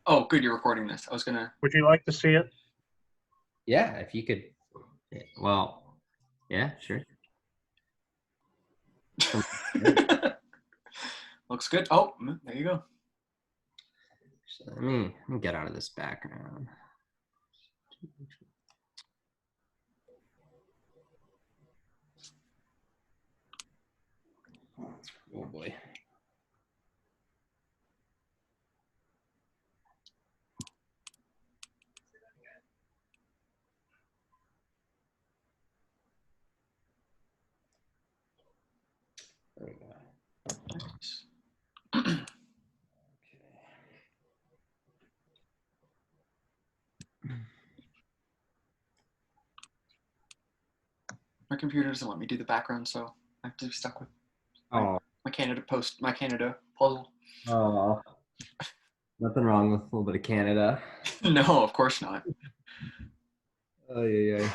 Oh, good, you're recording this. I was gonna. Would you like to see it? Yeah, if you could. Well, yeah, sure. Looks good. Oh, there you go. So let me get out of this background. Oh boy. There we go. Nice. My computer doesn't let me do the background, so I have to be stuck with my Canada puzzle. Oh, nothing wrong with a little bit of Canada. No, of course not. Oh yeah.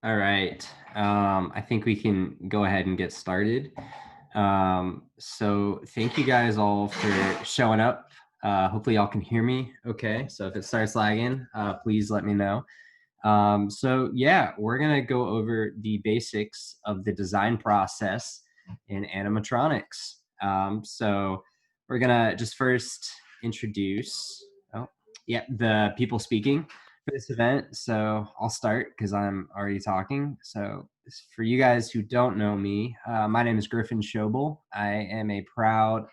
All right. I think we can go ahead and get started. So thank you guys all for showing up. Hopefully y'all can hear me okay. So if it starts lagging, please let me know. So yeah, we're going to go over the basics of the design process in animatronics. So we're going to just first introduce the people speaking. for this event. So I'll start because I'm already talking. So for you guys who don't know me, my name is Griffin Schobel. I am a proud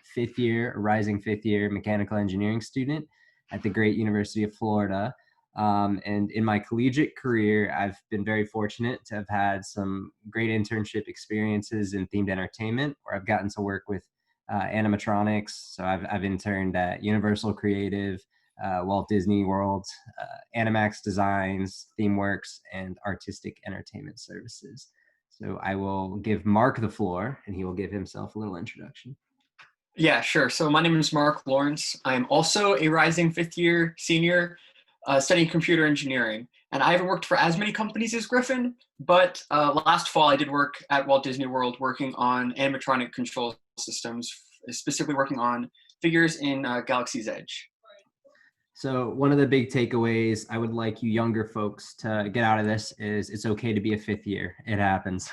rising fifth year mechanical engineering student at the great University of Florida. And in my collegiate career, I've been very fortunate to have had some great internship experiences in themed entertainment, where I've gotten to work with animatronics. So I've interned at Universal Creative, Walt Disney World, Animax Designs, ThemeWorks, and Artistic Entertainment Services. So I will give Mark the floor, and he will give himself a little introduction. Yeah, sure. So my name is Mark Lawrence. I am also a rising fifth year senior studying computer engineering. And I haven't worked for as many companies as Griffin, but last fall I did work at Walt Disney World working on animatronic control systems, specifically working on figures in Galaxy's Edge. So one of the big takeaways I would like you younger folks to get out of this is it's okay to be a fifth year. It happens.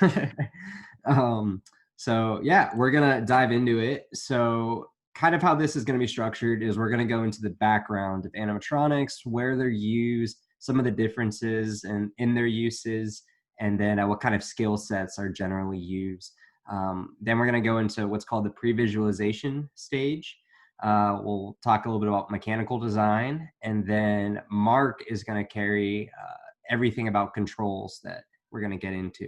um, so yeah, we're gonna dive into it. So kind of how this is gonna be structured is we're gonna go into the background of animatronics, where they're used, some of the differences and in their uses, and then what kind of skill sets are generally used. Then we're gonna go into what's called the pre-visualization stage. We'll talk a little bit about mechanical design, and then Mark is going to carry everything about controls that we're going to get into.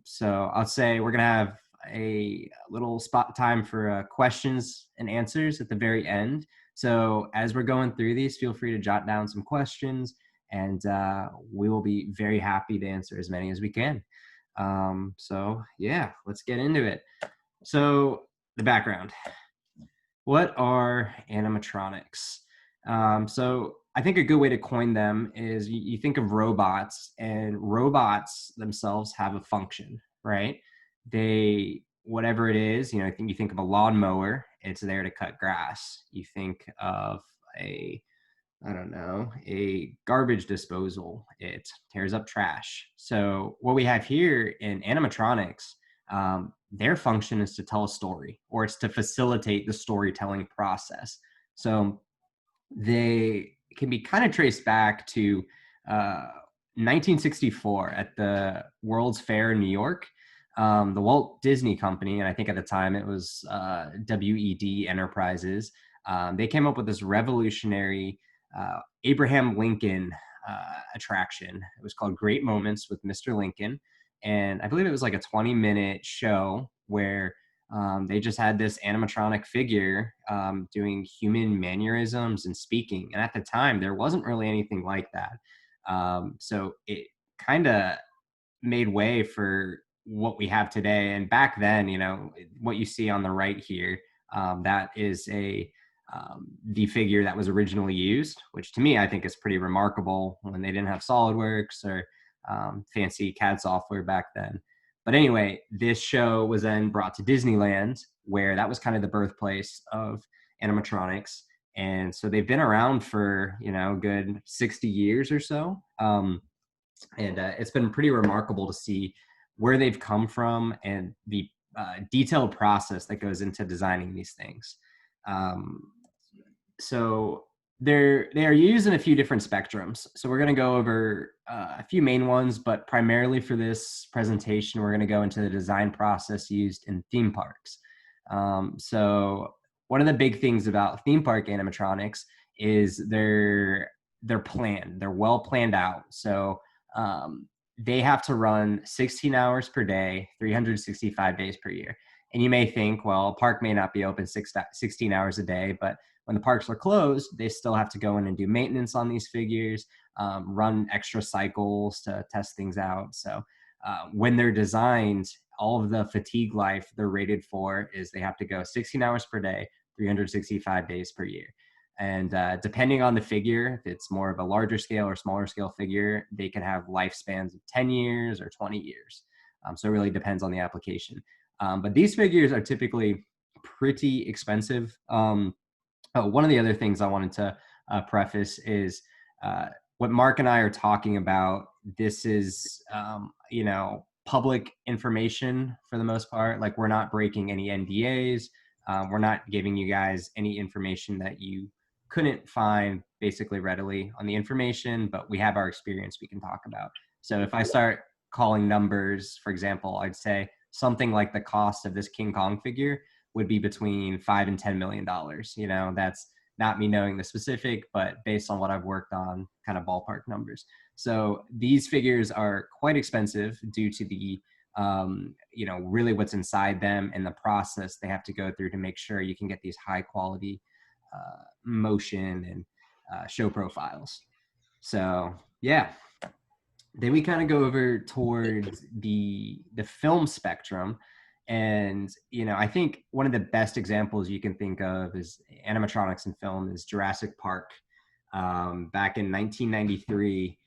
So I'll say we're going to have a little spot time for questions and answers at the very end. So as we're going through these, feel free to jot down some questions, and we will be very happy to answer as many as we can. So yeah, let's get into it. So the background. What are animatronics? So I think a good way to coin them is you think of robots, and robots themselves have a function, right? They, whatever it is, I think you think of a lawnmower, it's there to cut grass. You think of I don't know, a garbage disposal, it tears up trash. So what we have here in animatronics, their function is to tell a story, or it's to facilitate the storytelling process. So they can be kind of traced back to 1964 at the World's Fair in New York. The Walt Disney Company, and I think at the time it was WED Enterprises, they came up with this revolutionary Abraham Lincoln attraction. It was called Great Moments with Mr. Lincoln. And I believe it was like a 20-minute show where they just had this animatronic figure doing human mannerisms and speaking. And at the time, there wasn't really anything like that. So it kind of made way for what we have today. And back then, what you see on the right here, that is the figure that was originally used, which to me, I think is pretty remarkable when they didn't have SolidWorks or fancy CAD software back then. But anyway, this show was then brought to Disneyland, where that was kind of the birthplace of animatronics. And so they've been around for, a good 60 years or so. And it's been pretty remarkable to see where they've come from and the detailed process that goes into designing these things. So they are used in a few different spectrums. So we're going to go over a few main ones, but primarily for this presentation, we're going to go into the design process used in theme parks. So one of the big things about theme park animatronics is they're planned. They're well planned out. So they have to run 16 hours per day, 365 days per year. And you may think, well, a park may not be open 16 hours a day, but when the parks are closed, they still have to go in and do maintenance on these figures, run extra cycles to test things out. So when they're designed, all of the fatigue life they're rated for is they have to go 16 hours per day, 365 days per year. And depending on the figure, if it's more of a larger scale or smaller scale figure, they can have lifespans of 10 years or 20 years. So it really depends on the application. But these figures are typically pretty expensive. One of the other things I wanted to preface is what Mark and I are talking about. This is, public information for the most part. Like, we're not breaking any NDAs. We're not giving you guys any information that you couldn't find basically readily on the information, but we have our experience we can talk about. So if I start calling numbers, for example, I'd say something like the cost of this King Kong figure would be between $5 and $10 million. You know, that's not me knowing the specific, but based on what I've worked on, kind of ballpark numbers. So these figures are quite expensive due to the you know, really what's inside them and the process they have to go through to make sure you can get these high quality motion and show profiles. So yeah, then we kind of go over towards the film spectrum. And you know, I think one of the best examples you can think of is animatronics in film is Jurassic Park. Back in 1993,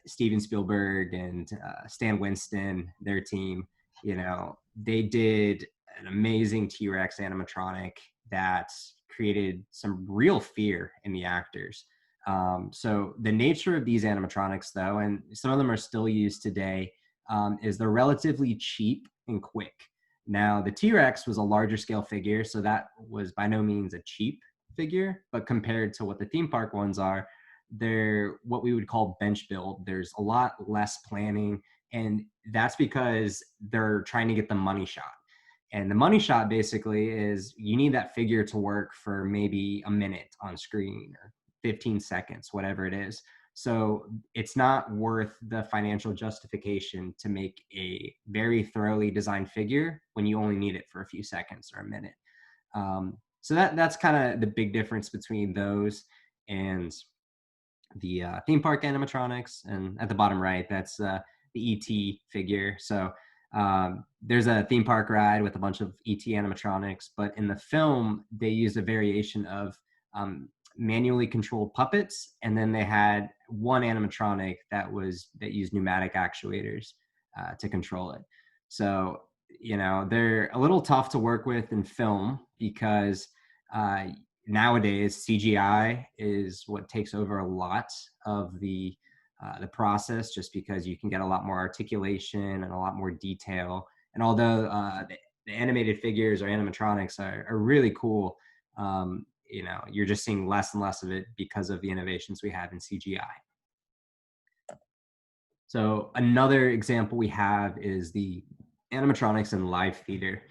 Steven Spielberg and Stan Winston, their team, you know, they did an amazing T-Rex animatronic that created some real fear in the actors. So the nature of these animatronics, though, and some of them are still used today, is they're relatively cheap and quick. Now, the T-Rex was a larger scale figure, so that was by no means a cheap figure, but compared to what the theme park ones are, they're what we would call bench build. There's a lot less planning, and that's because they're trying to get the money shot. And the money shot basically is you need that figure to work for maybe a minute on screen or 15 seconds, whatever it is. So it's not worth the financial justification to make a very thoroughly designed figure when you only need it for a few seconds or a minute. So that's kind of the big difference between those and the theme park animatronics. And at the bottom right, that's the ET figure. So there's a theme park ride with a bunch of ET animatronics, but in the film, they used a variation of manually controlled puppets, and then they had one animatronic that used pneumatic actuators to control it. So you know, they're a little tough to work with in film because nowadays CGI is what takes over a lot of the process, just because you can get a lot more articulation and a lot more detail. And although the animated figures or animatronics are really cool, you know, you're just seeing less and less of it because of the innovations we have in CGI. So another example we have is the animatronics in live theater.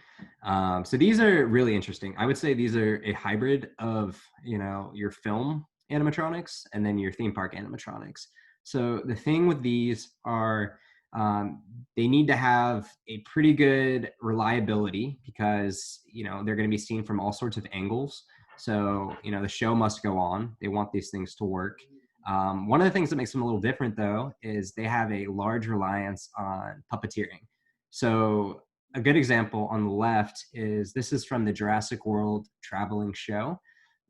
So these are really interesting. I would say these are a hybrid of, you know, your film animatronics and then your theme park animatronics. So the thing with these are they need to have a pretty good reliability because, you know, they're going to be seen from all sorts of angles. So, you know, the show must go on. They want these things to work. One of the things that makes them a little different, though, is they have a large reliance on puppeteering. So a good example on the left is this is from the Jurassic World Traveling Show.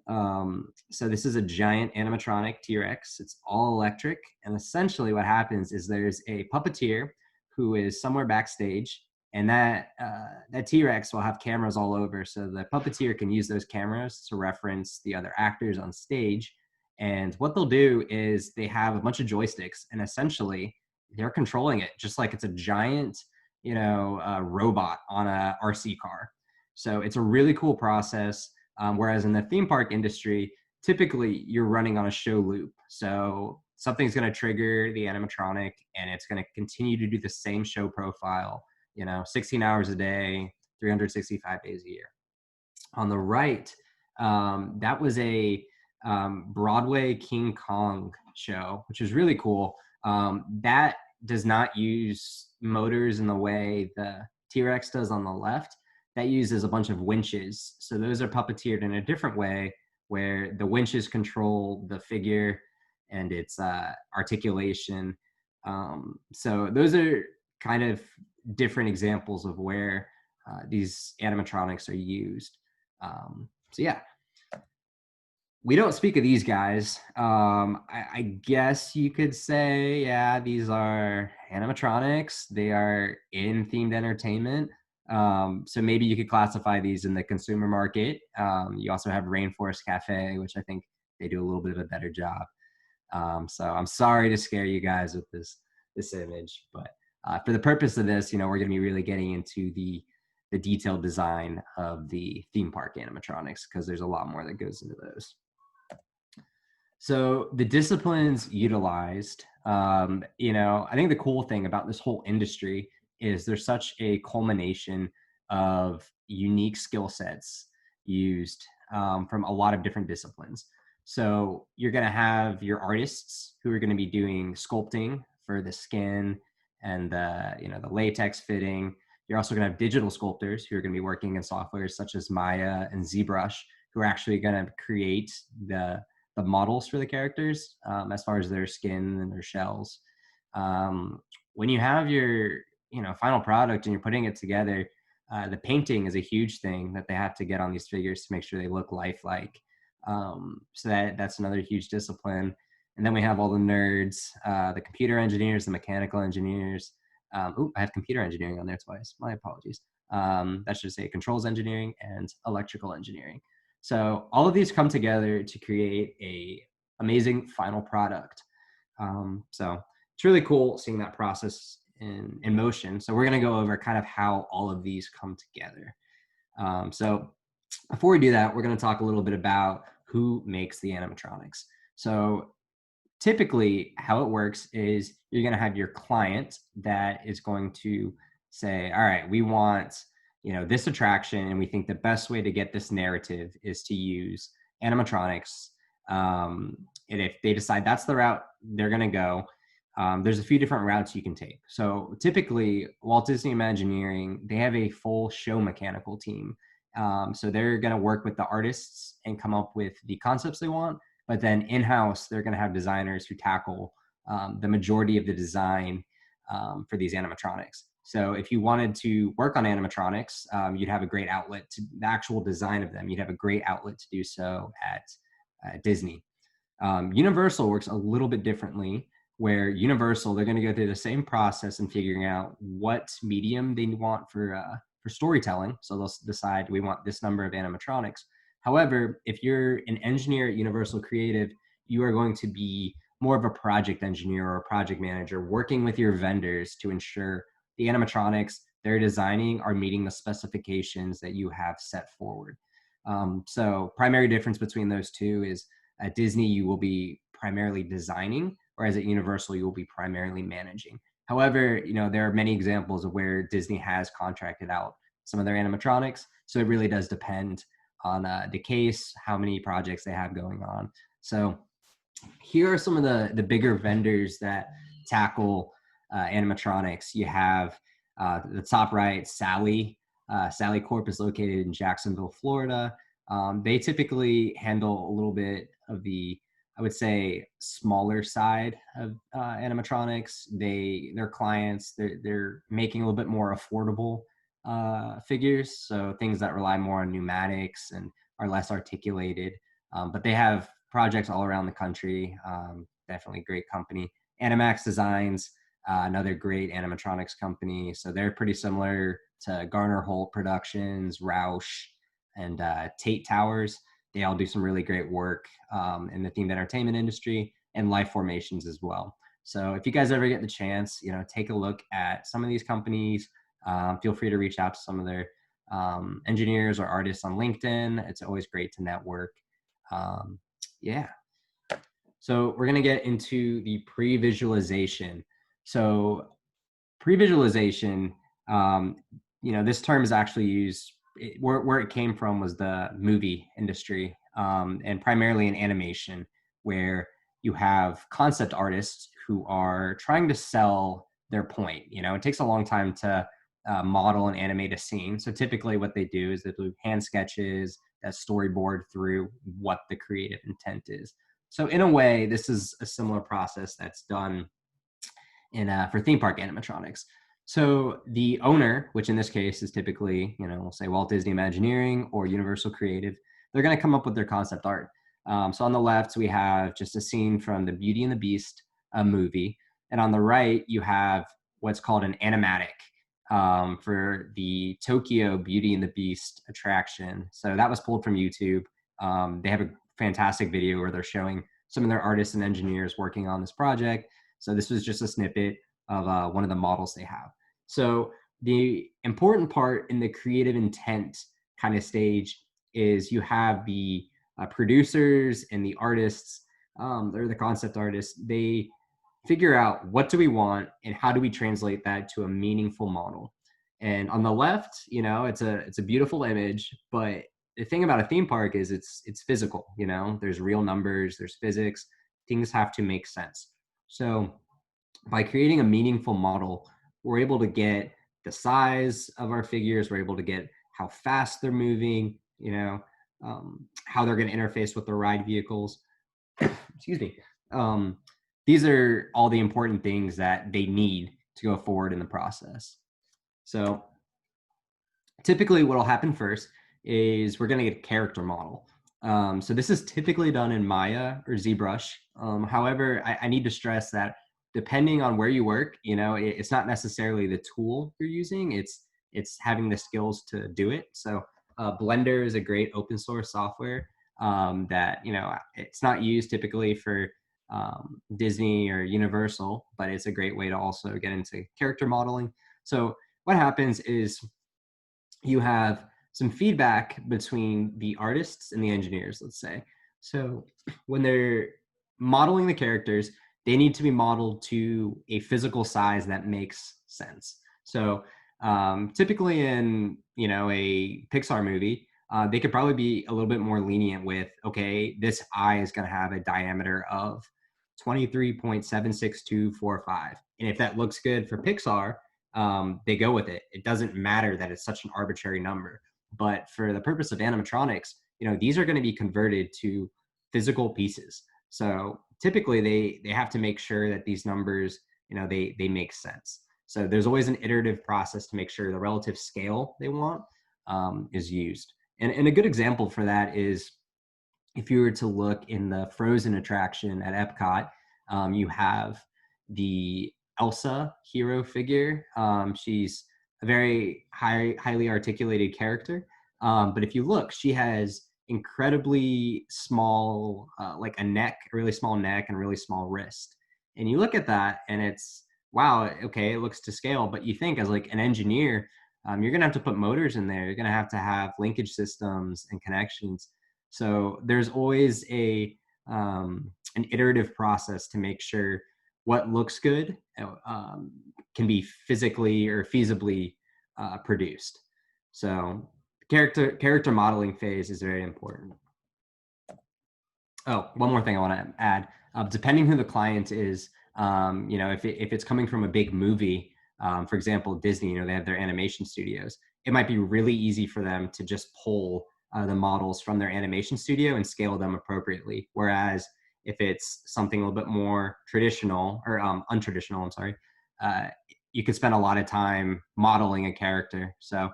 So this is a giant animatronic T-Rex. It's all electric. And essentially what happens is there's a puppeteer who is somewhere backstage, and that T-Rex will have cameras all over. So the puppeteer can use those cameras to reference the other actors on stage. And what they'll do is they have a bunch of joysticks, and essentially they're controlling it just like it's a giant, you know, robot on a RC car. So it's a really cool process. Whereas in the theme park industry, typically you're running on a show loop. So something's going to trigger the animatronic and it's going to continue to do the same show profile, you know, 16 hours a day, 365 days a year. On the right, that was a Broadway King Kong show, which is really cool. That does not use motors in the way the T-Rex does on the left. That uses a bunch of winches. So those are puppeteered in a different way, where the winches control the figure and its articulation. So those are kind of different examples of where these animatronics are used. So yeah, we don't speak of these guys. I guess you could say, yeah, these are animatronics. They are in themed entertainment. So maybe you could classify these in the consumer market. You also have Rainforest Cafe, which I think they do a little bit of a better job. So I'm sorry to scare you guys with this image, but for the purpose of this, you know, we're going to be really getting into the detailed design of the theme park animatronics because there's a lot more that goes into those. So the disciplines utilized, I think the cool thing about this whole industry is there's such a culmination of unique skill sets used from a lot of different disciplines. So you're going to have your artists who are going to be doing sculpting for the skin and the latex fitting. You're also going to have digital sculptors who are going to be working in softwares such as Maya and ZBrush, who are actually going to create the models for the characters as far as their skin and their shells. When you have your final product and you're putting it together, the painting is a huge thing that they have to get on these figures to make sure they look lifelike. So that's another huge discipline. And then we have all the nerds, the computer engineers, the mechanical engineers. I have computer engineering on there twice. My apologies. That should say controls engineering and electrical engineering. So all of these come together to create a amazing final product. So it's really cool seeing that process in motion. So we're going to go over kind of how all of these come together. So before we do that, we're going to talk a little bit about who makes the animatronics. So typically how it works is you're going to have your client that is going to say, all right, we want this attraction, and we think the best way to get this narrative is to use animatronics. And if they decide that's the route they're going to go, there's a few different routes you can take. So typically Walt Disney Imagineering, they have a full show mechanical team. So they're going to work with the artists and come up with the concepts they want. But then in-house, they're going to have designers who tackle the majority of the design for these animatronics. So if you wanted to work on animatronics, you'd have a great outlet to the actual design of them. You'd have a great outlet to do so at Disney. Universal works a little bit differently, where Universal, they're going to go through the same process in figuring out what medium they want for storytelling. So they'll decide, we want this number of animatronics. However, if you're an engineer at Universal Creative, you are going to be more of a project engineer or a project manager working with your vendors to ensure the animatronics they're designing are meeting the specifications that you have set forward. So primary difference between those two is at Disney, you will be primarily designing, whereas at Universal, you will be primarily managing. However, there are many examples of where Disney has contracted out some of their animatronics. So it really does depend on the case, how many projects they have going on. So here are some of the bigger vendors that tackle animatronics. You have the top right, Sally. Sally Corp is located in Jacksonville, Florida. They typically handle a little bit of the, I would say, smaller side of animatronics. Their clients, they're making a little bit more affordable figures, so things that rely more on pneumatics and are less articulated. But they have projects all around the country. Definitely great company. Animax Designs, another great animatronics company. So they're pretty similar to Garner Holt Productions, Roush, and Tate Towers. They all do some really great work in the themed entertainment industry, and Life Formations as well. So if you guys ever get the chance, take a look at some of these companies. Feel free to reach out to some of their engineers or artists on LinkedIn. It's always great to network. Yeah. So we're going to get into the pre-visualization. So pre-visualization, this term is actually used, where it came from was the movie industry, and primarily in animation, where you have concept artists who are trying to sell their point. It takes a long time to model and animate a scene. So typically what they do is they do hand sketches that storyboard through what the creative intent is. So in a way, this is a similar process that's done for theme park animatronics. So the owner, which in this case is typically, we'll say Walt Disney Imagineering or Universal Creative, they're going to come up with their concept art. So on the left, we have just a scene from the Beauty and the Beast movie. And on the right, you have what's called an animatic for the Tokyo Beauty and the Beast attraction. So that was pulled from YouTube. They have a fantastic video where they're showing some of their artists and engineers working on this project. So this was just a snippet of one of the models they have. So the important part in the creative intent kind of stage is you have the producers and the artists or the concept artists, they figure out what do we want and how do we translate that to a meaningful model. And on the left, it's a beautiful image, but the thing about a theme park is it's physical. There's real numbers, there's physics, things have to make sense. So by creating a meaningful model, we're able to get the size of our figures, we're able to get how fast they're moving, how they're going to interface with the ride vehicles. Excuse me. These are all the important things that they need to go forward in the process. So typically what will happen first is we're going to get a character model. So this is typically done in Maya or ZBrush. However, I need to stress that depending on where you work, it's not necessarily the tool you're using. It's having the skills to do it. So Blender is a great open source software that, it's not used typically for Disney or Universal, but it's a great way to also get into character modeling. So what happens is you have some feedback between the artists and the engineers, let's say. So when they're modeling the characters, they need to be modeled to a physical size that makes sense. So typically in a Pixar movie, they could probably be a little bit more lenient with, okay, this eye is going to have a diameter of 23.76245. And if that looks good for Pixar, they go with it. It doesn't matter that it's such an arbitrary number. But for the purpose of animatronics, these are going to be converted to physical pieces. So typically they have to make sure that these numbers, they make sense. So there's always an iterative process to make sure the relative scale they want is used. And a good example for that is if you were to look in the Frozen attraction at Epcot, you have the Elsa hero figure. She's a very highly articulated character. But if you look, she has incredibly small, like a really small neck and really small wrist. And you look at that and it's, wow, okay, it looks to scale. But you think as like an engineer, you're going to have to put motors in there. You're going to have linkage systems and connections. So there's always an iterative process to make sure what looks good can be physically or feasibly produced. So character modeling phase is very important. Oh, one more thing I want to add. Depending who the client is, if it's coming from a big movie, for example, Disney, they have their animation studios. It might be really easy for them to just pull the models from their animation studio and scale them appropriately. Whereas if it's something a little bit more traditional or untraditional, I'm sorry, you could spend a lot of time modeling a character. So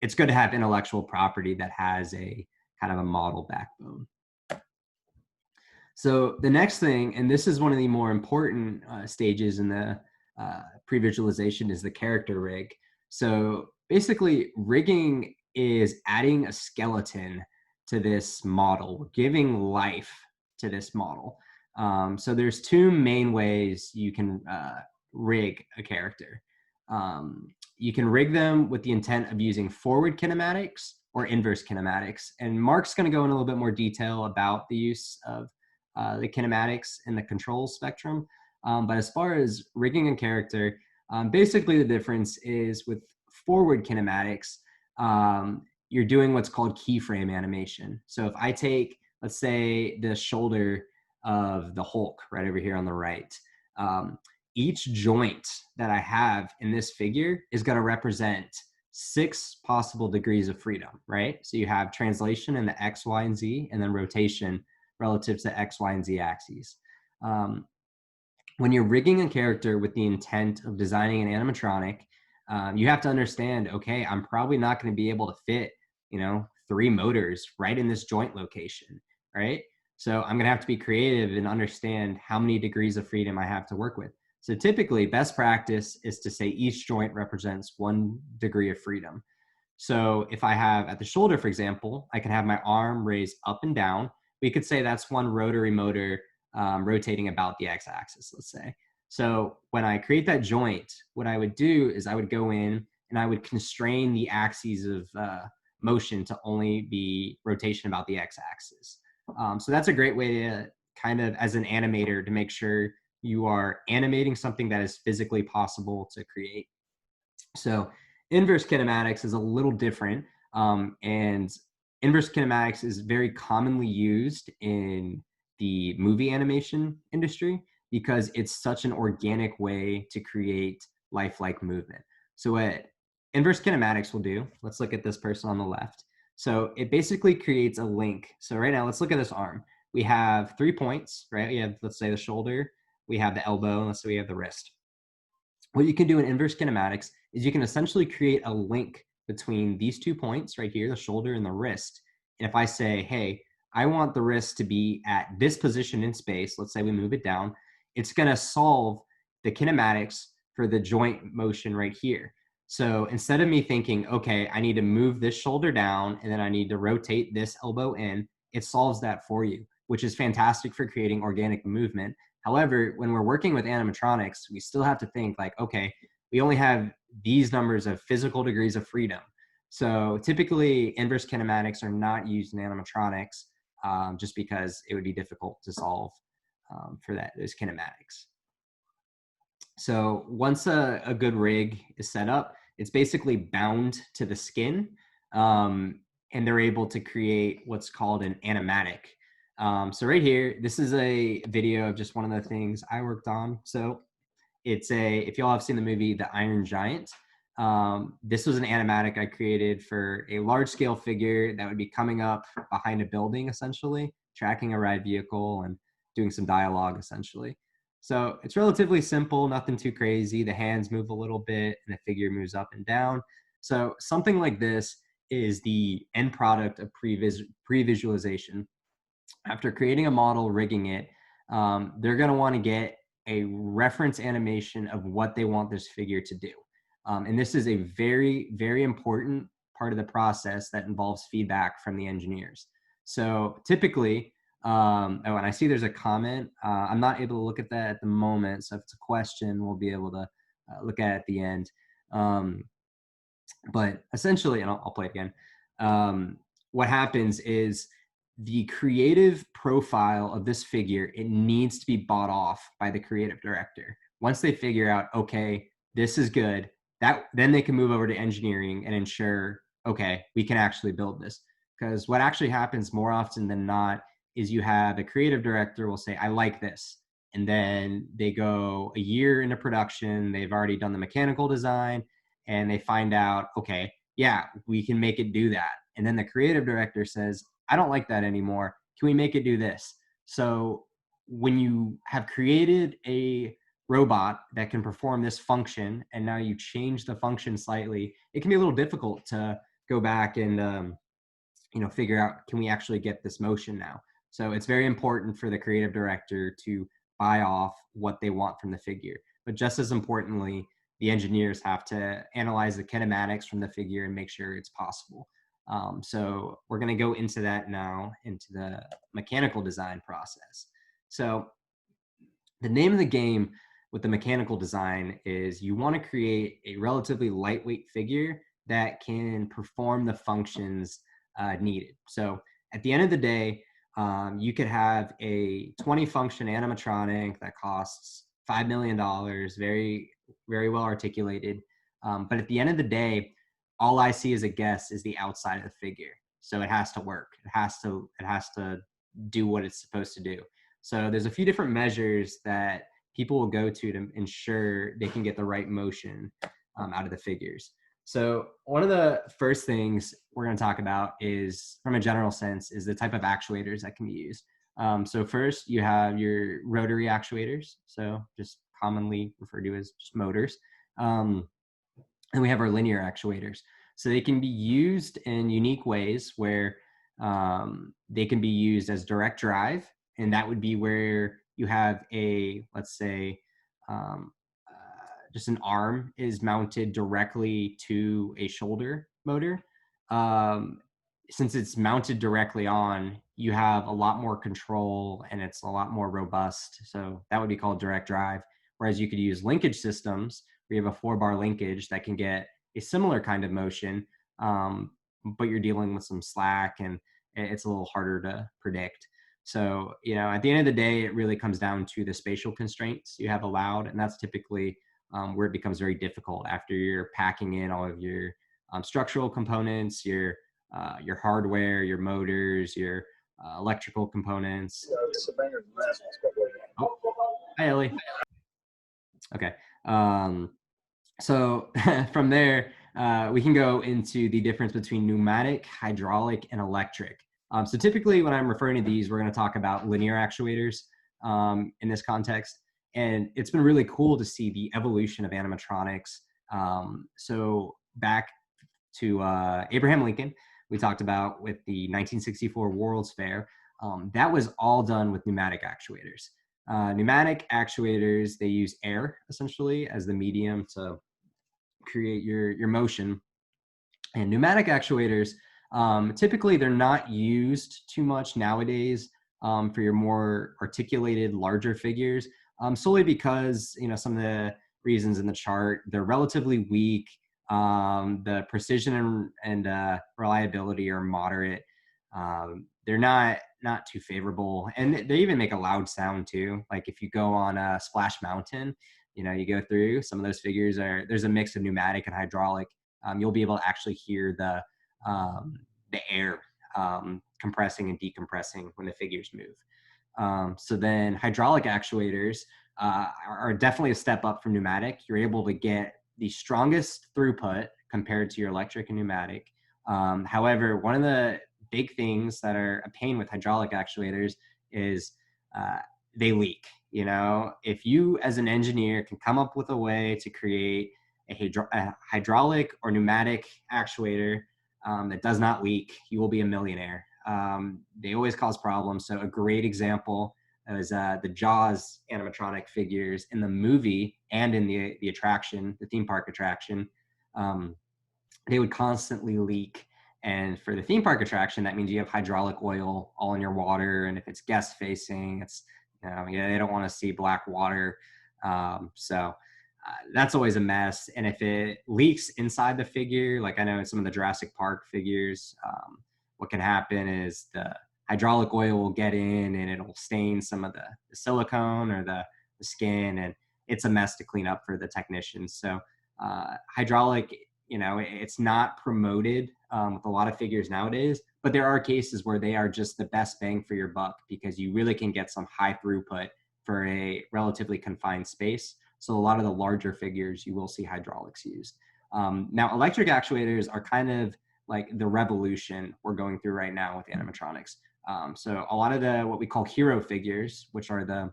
it's good to have intellectual property that has a kind of a model backbone. So the next thing, and this is one of the more important stages in the pre-visualization, is the character rig. So basically rigging is adding a skeleton to this model, giving life to this model. So there's two main ways you can rig a character. You can rig them with the intent of using forward kinematics or inverse kinematics. And Mark's going to go in a little bit more detail about the use of the kinematics in the control spectrum. But as far as rigging a character, basically the difference is with forward kinematics, you're doing what's called keyframe animation. So if I take, let's say, the shoulder of the Hulk right over here on the right, each joint that I have in this figure is going to represent 6 possible degrees of freedom, right? So you have translation in the X, Y, and Z, and then rotation relative to X, Y, and Z axes. When you're rigging a character with the intent of designing an animatronic, you have to understand, okay, I'm probably not going to be able to fit, 3 motors right in this joint location, right? So I'm going to have to be creative and understand how many degrees of freedom I have to work with. So typically, best practice is to say each joint represents 1 degree of freedom. So if I have at the shoulder, for example, I can have my arm raised up and down. We could say that's 1 rotary motor rotating about the x-axis, let's say. So when I create that joint, what I would do is I would go in and I would constrain the axes of motion to only be rotation about the x-axis. So that's a great way kind of as an animator to make sure you are animating something that is physically possible to create. So inverse kinematics is a little different, and inverse kinematics is very commonly used in the movie animation industry because it's such an organic way to create lifelike movement. So what inverse kinematics will do, let's look at this person on the left. So it basically creates a link. So right now, let's look at this arm. We have 3 points, right? We have, let's say, the shoulder, we have the elbow, and let's say we have the wrist. What you can do in inverse kinematics is you can essentially create a link between these 2 points right here, the shoulder and the wrist. And if I say, hey, I want the wrist to be at this position in space, let's say we move it down, it's going to solve the kinematics for the joint motion right here. So instead of me thinking, okay, I need to move this shoulder down and then I need to rotate this elbow in, it solves that for you, which is fantastic for creating organic movement. However, when we're working with animatronics, we still have to think like, okay, we only have these numbers of physical degrees of freedom. So typically inverse kinematics are not used in animatronics just because it would be difficult to solve for those kinematics. So once a good rig is set up, it's basically bound to the skin, and they're able to create what's called an animatic. So right here, this is a video of just one of the things I worked on. So it's if y'all have seen the movie The Iron Giant, this was an animatic I created for a large scale figure that would be coming up behind a building, essentially, tracking a ride vehicle and doing some dialogue, essentially. So it's relatively simple, nothing too crazy. The hands move a little bit and the figure moves up and down. So something like this is the end product of pre-visualization. After creating a model, rigging it, they're going to want to get a reference animation of what they want this figure to do. And this is a very, very important part of the process that involves feedback from the engineers. So typically, oh, and I see there's a comment. I'm not able to look at that at the moment. So if it's a question, we'll be able to look at it at the end. But essentially, and I'll play it again. What happens is the creative profile of this figure, it needs to be bought off by the creative director. Once they figure out, okay, this is good, then they can move over to engineering and ensure, okay, we can actually build this. Because what actually happens more often than not is you have a creative director will say, I like this. And then they go a year into production, they've already done the mechanical design, and they find out, okay, yeah, we can make it do that. And then the creative director says, I don't like that anymore. Can we make it do this? So when you have created a robot that can perform this function and now you change the function slightly, it can be a little difficult to go back and figure out, can we actually get this motion now? So it's very important for the creative director to buy off what they want from the figure. But just as importantly, the engineers have to analyze the kinematics from the figure and make sure it's possible. So we're going to go into that now, into the mechanical design process. So the name of the game with the mechanical design is you want to create a relatively lightweight figure that can perform the functions needed. So at the end of the day, you could have a 20 function animatronic that costs $5 million, very, very well articulated. But at the end of the day, all I see as a guess is the outside of the figure. So it has to work. It has to do what it's supposed to do. So there's a few different measures that people will go to ensure they can get the right motion out of the figures. So one of the first things we're going to talk about is, from a general sense, is the type of actuators that can be used. So first, you have your rotary actuators, so just commonly referred to as just motors. And we have our linear actuators. So they can be used in unique ways where they can be used as direct drive, and that would be where you have let's say, just an arm is mounted directly to a shoulder motor. Since it's mounted directly on, you have a lot more control and it's a lot more robust. So that would be called direct drive. Whereas you could use linkage systems where you have a 4-bar linkage that can get a similar kind of motion, but you're dealing with some slack and it's a little harder to predict. So, at the end of the day, it really comes down to the spatial constraints you have allowed. And that's typically where it becomes very difficult after you're packing in all of your structural components, your hardware, your motors, your electrical components. Oh, hi, Ellie. Okay. So from there, we can go into the difference between pneumatic, hydraulic, and electric. So typically when I'm referring to these, we're going to talk about linear actuators in this context. And it's been really cool to see the evolution of animatronics. So back to Abraham Lincoln, we talked about with the 1964 World's Fair, that was all done with pneumatic actuators. Pneumatic actuators, they use air essentially as the medium to create your motion. And pneumatic actuators, typically they're not used too much nowadays for your more articulated, larger figures, solely because, some of the reasons in the chart, they're relatively weak. The precision and reliability are moderate. They're not too favorable, and they even make a loud sound too. Like if you go on a Splash Mountain, you go through some of those figures there's a mix of pneumatic and hydraulic. You'll be able to actually hear the air compressing and decompressing when the figures move. So then hydraulic actuators are definitely a step up from pneumatic. You're able to get the strongest throughput compared to your electric and pneumatic. However, one of the big things that are a pain with hydraulic actuators is they leak. If you as an engineer can come up with a way to create a hydraulic or pneumatic actuator that does not leak, you will be a millionaire. They always cause problems. So a great example is the Jaws animatronic figures in the movie and in the attraction, the theme park attraction. They would constantly leak. And for the theme park attraction, that means you have hydraulic oil all in your water. And if it's guest facing, it's, they don't want to see black water. So that's always a mess. And if it leaks inside the figure, like I know in some of the Jurassic Park figures, what can happen is the hydraulic oil will get in and it'll stain some of the silicone or the skin, and it's a mess to clean up for the technicians. So hydraulic, it's not promoted with a lot of figures nowadays, but there are cases where they are just the best bang for your buck because you really can get some high throughput for a relatively confined space. So a lot of the larger figures, you will see hydraulics used. Now, electric actuators are kind of like the revolution we're going through right now with animatronics. So a lot of what we call hero figures, which are the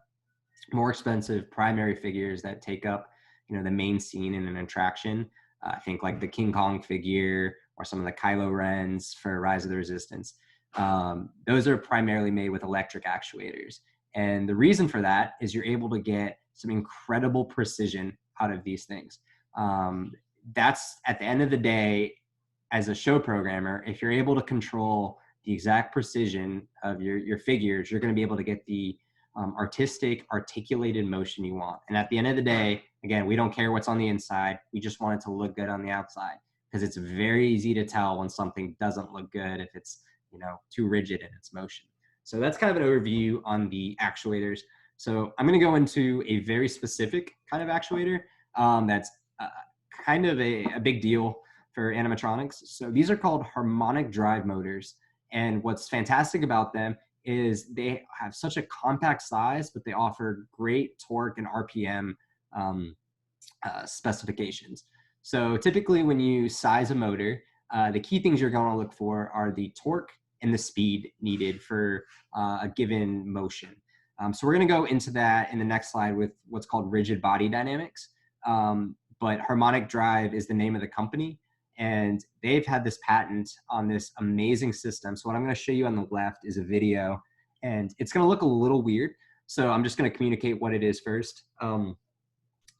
more expensive primary figures that take up, the main scene in an attraction. I think like the King Kong figure or some of the Kylo Rens for Rise of the Resistance. Those are primarily made with electric actuators. And the reason for that is you're able to get some incredible precision out of these things. That's at the end of the day, as a show programmer, if you're able to control the exact precision of your figures, you're going to be able to get the artistic, articulated motion you want. And at the end of the day, again, we don't care what's on the inside. We just want it to look good on the outside because it's very easy to tell when something doesn't look good if it's, too rigid in its motion. So that's kind of an overview on the actuators. So I'm going to go into a very specific kind of actuator that's kind of a big deal for animatronics. So these are called harmonic drive motors. And what's fantastic about them is they have such a compact size, but they offer great torque and RPM specifications. So typically when you size a motor, the key things you're going to look for are the torque and the speed needed for a given motion. So we're going to go into that in the next slide with what's called rigid body dynamics. But Harmonic Drive is the name of the company, and they've had this patent on this amazing system. So what I'm going to show you on the left is a video, and it's going to look a little weird. So I'm just going to communicate what it is first. In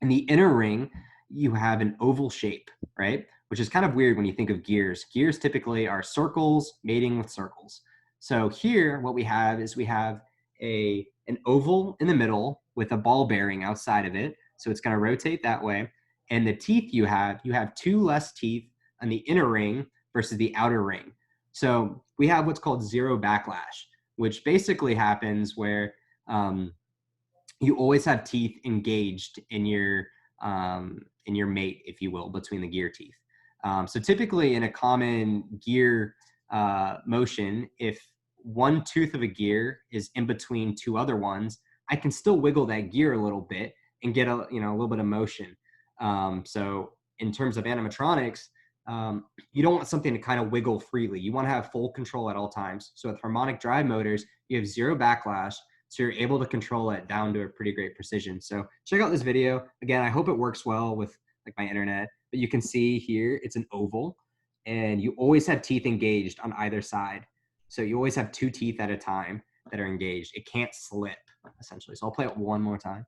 the inner ring, you have an oval shape, right? Which is kind of weird when you think of gears. Gears typically are circles mating with circles. So here, what we have is we have an oval in the middle with a ball bearing outside of it. So it's going to rotate that way. And the teeth you have two less teeth on the inner ring versus the outer ring. So we have what's called zero backlash. which basically happens where you always have teeth engaged in your mate, if you will, between the gear teeth. So typically in a common gear motion, if one tooth of a gear is in between two other ones, I can still wiggle that gear a little bit and get a little bit of motion. So in terms of animatronics, you don't want something to kind of wiggle freely. You want to have full control at all times. So with harmonic drive motors, you have zero backlash, so you're able to control it down to a pretty great precision. So check out this video. Again, I hope it works well with like my internet, but you can see here, it's an oval and you always have teeth engaged on either side. So you always have two teeth at a time that are engaged. It can't slip essentially. So I'll play it one more time.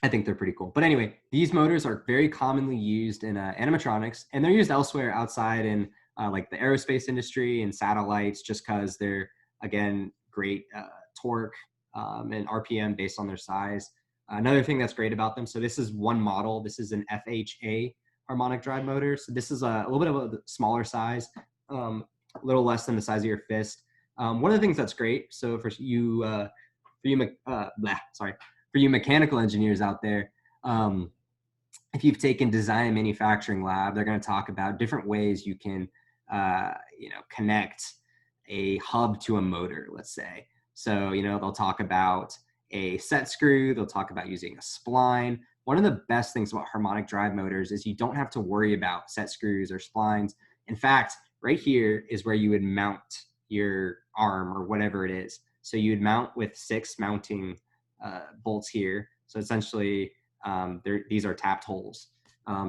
I think they're pretty cool. But anyway, these motors are very commonly used in animatronics, and they're used elsewhere outside in like the aerospace industry and satellites, just because they're, again, great torque and RPM based on their size. Another thing that's great about them, so this is one model. This is an FHA harmonic drive motor. So this is a little bit of a smaller size, a little less than the size of your fist. One of the things that's great, so for you mechanical engineers out there, if you've taken design and manufacturing lab, they're going to talk about different ways you can, connect a hub to a motor, let's say. So, they'll talk about a set screw. They'll talk about using a spline. One of the best things about harmonic drive motors is you don't have to worry about set screws or splines. In fact, right here is where you would mount your arm or whatever it is. So you would mount with 6 mounting bolts here. So essentially, these are tapped holes.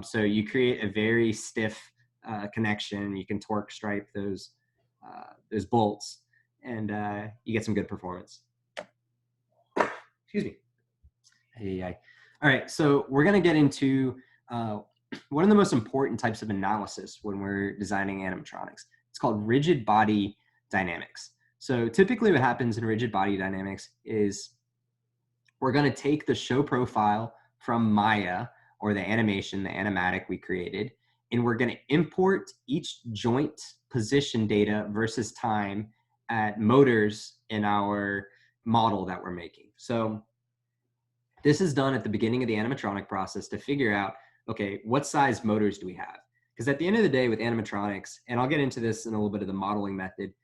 So you create a very stiff connection. You can torque stripe those bolts, and you get some good performance. Excuse me. Hey. All right, so we're going to get into one of the most important types of analysis when we're designing animatronics. It's called rigid body dynamics. So typically what happens in rigid body dynamics is we're going to take the show profile from Maya, or the animation, the animatic we created, and we're going to import each joint position data versus time at motors in our model that we're making. So this is done at the beginning of the animatronic process to figure out, okay, what size motors do we have? Because at the end of the day with animatronics, and I'll get into this in a little bit of the modeling method,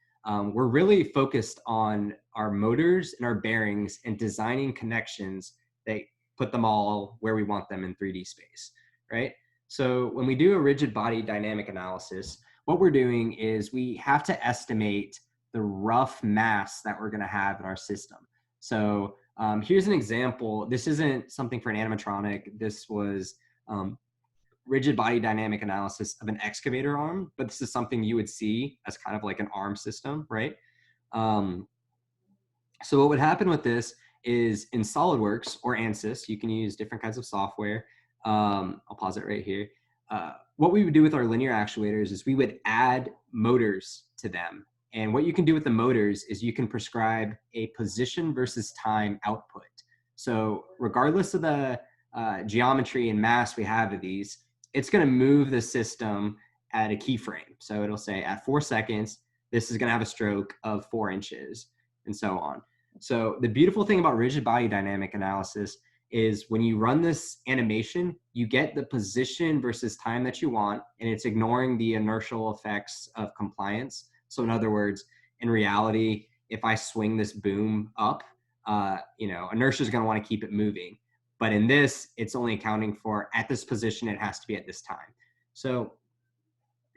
we're really focused on our motors and our bearings and designing connections that put them all where we want them in 3D space, right? So when we do a rigid body dynamic analysis, what we're doing is we have to estimate the rough mass that we're going to have in our system. So here's an example. This isn't something for an animatronic. This was rigid body dynamic analysis of an excavator arm, but this is something you would see as kind of like an arm system, right? So what would happen with this is in SolidWorks or ANSYS, you can use different kinds of software. I'll pause it right here. What we would do with our linear actuators is we would add motors to them. And what you can do with the motors is you can prescribe a position versus time output. So regardless of the geometry and mass we have of these, it's going to move the system at a keyframe. So it'll say at 4 seconds, this is going to have a stroke of 4 inches, and so on. So the beautiful thing about rigid body dynamic analysis is when you run this animation, you get the position versus time that you want, and it's ignoring the inertial effects of compliance. So in other words, in reality, if I swing this boom up, inertia is going to want to keep it moving. But in this, it's only accounting for at this position, it has to be at this time. So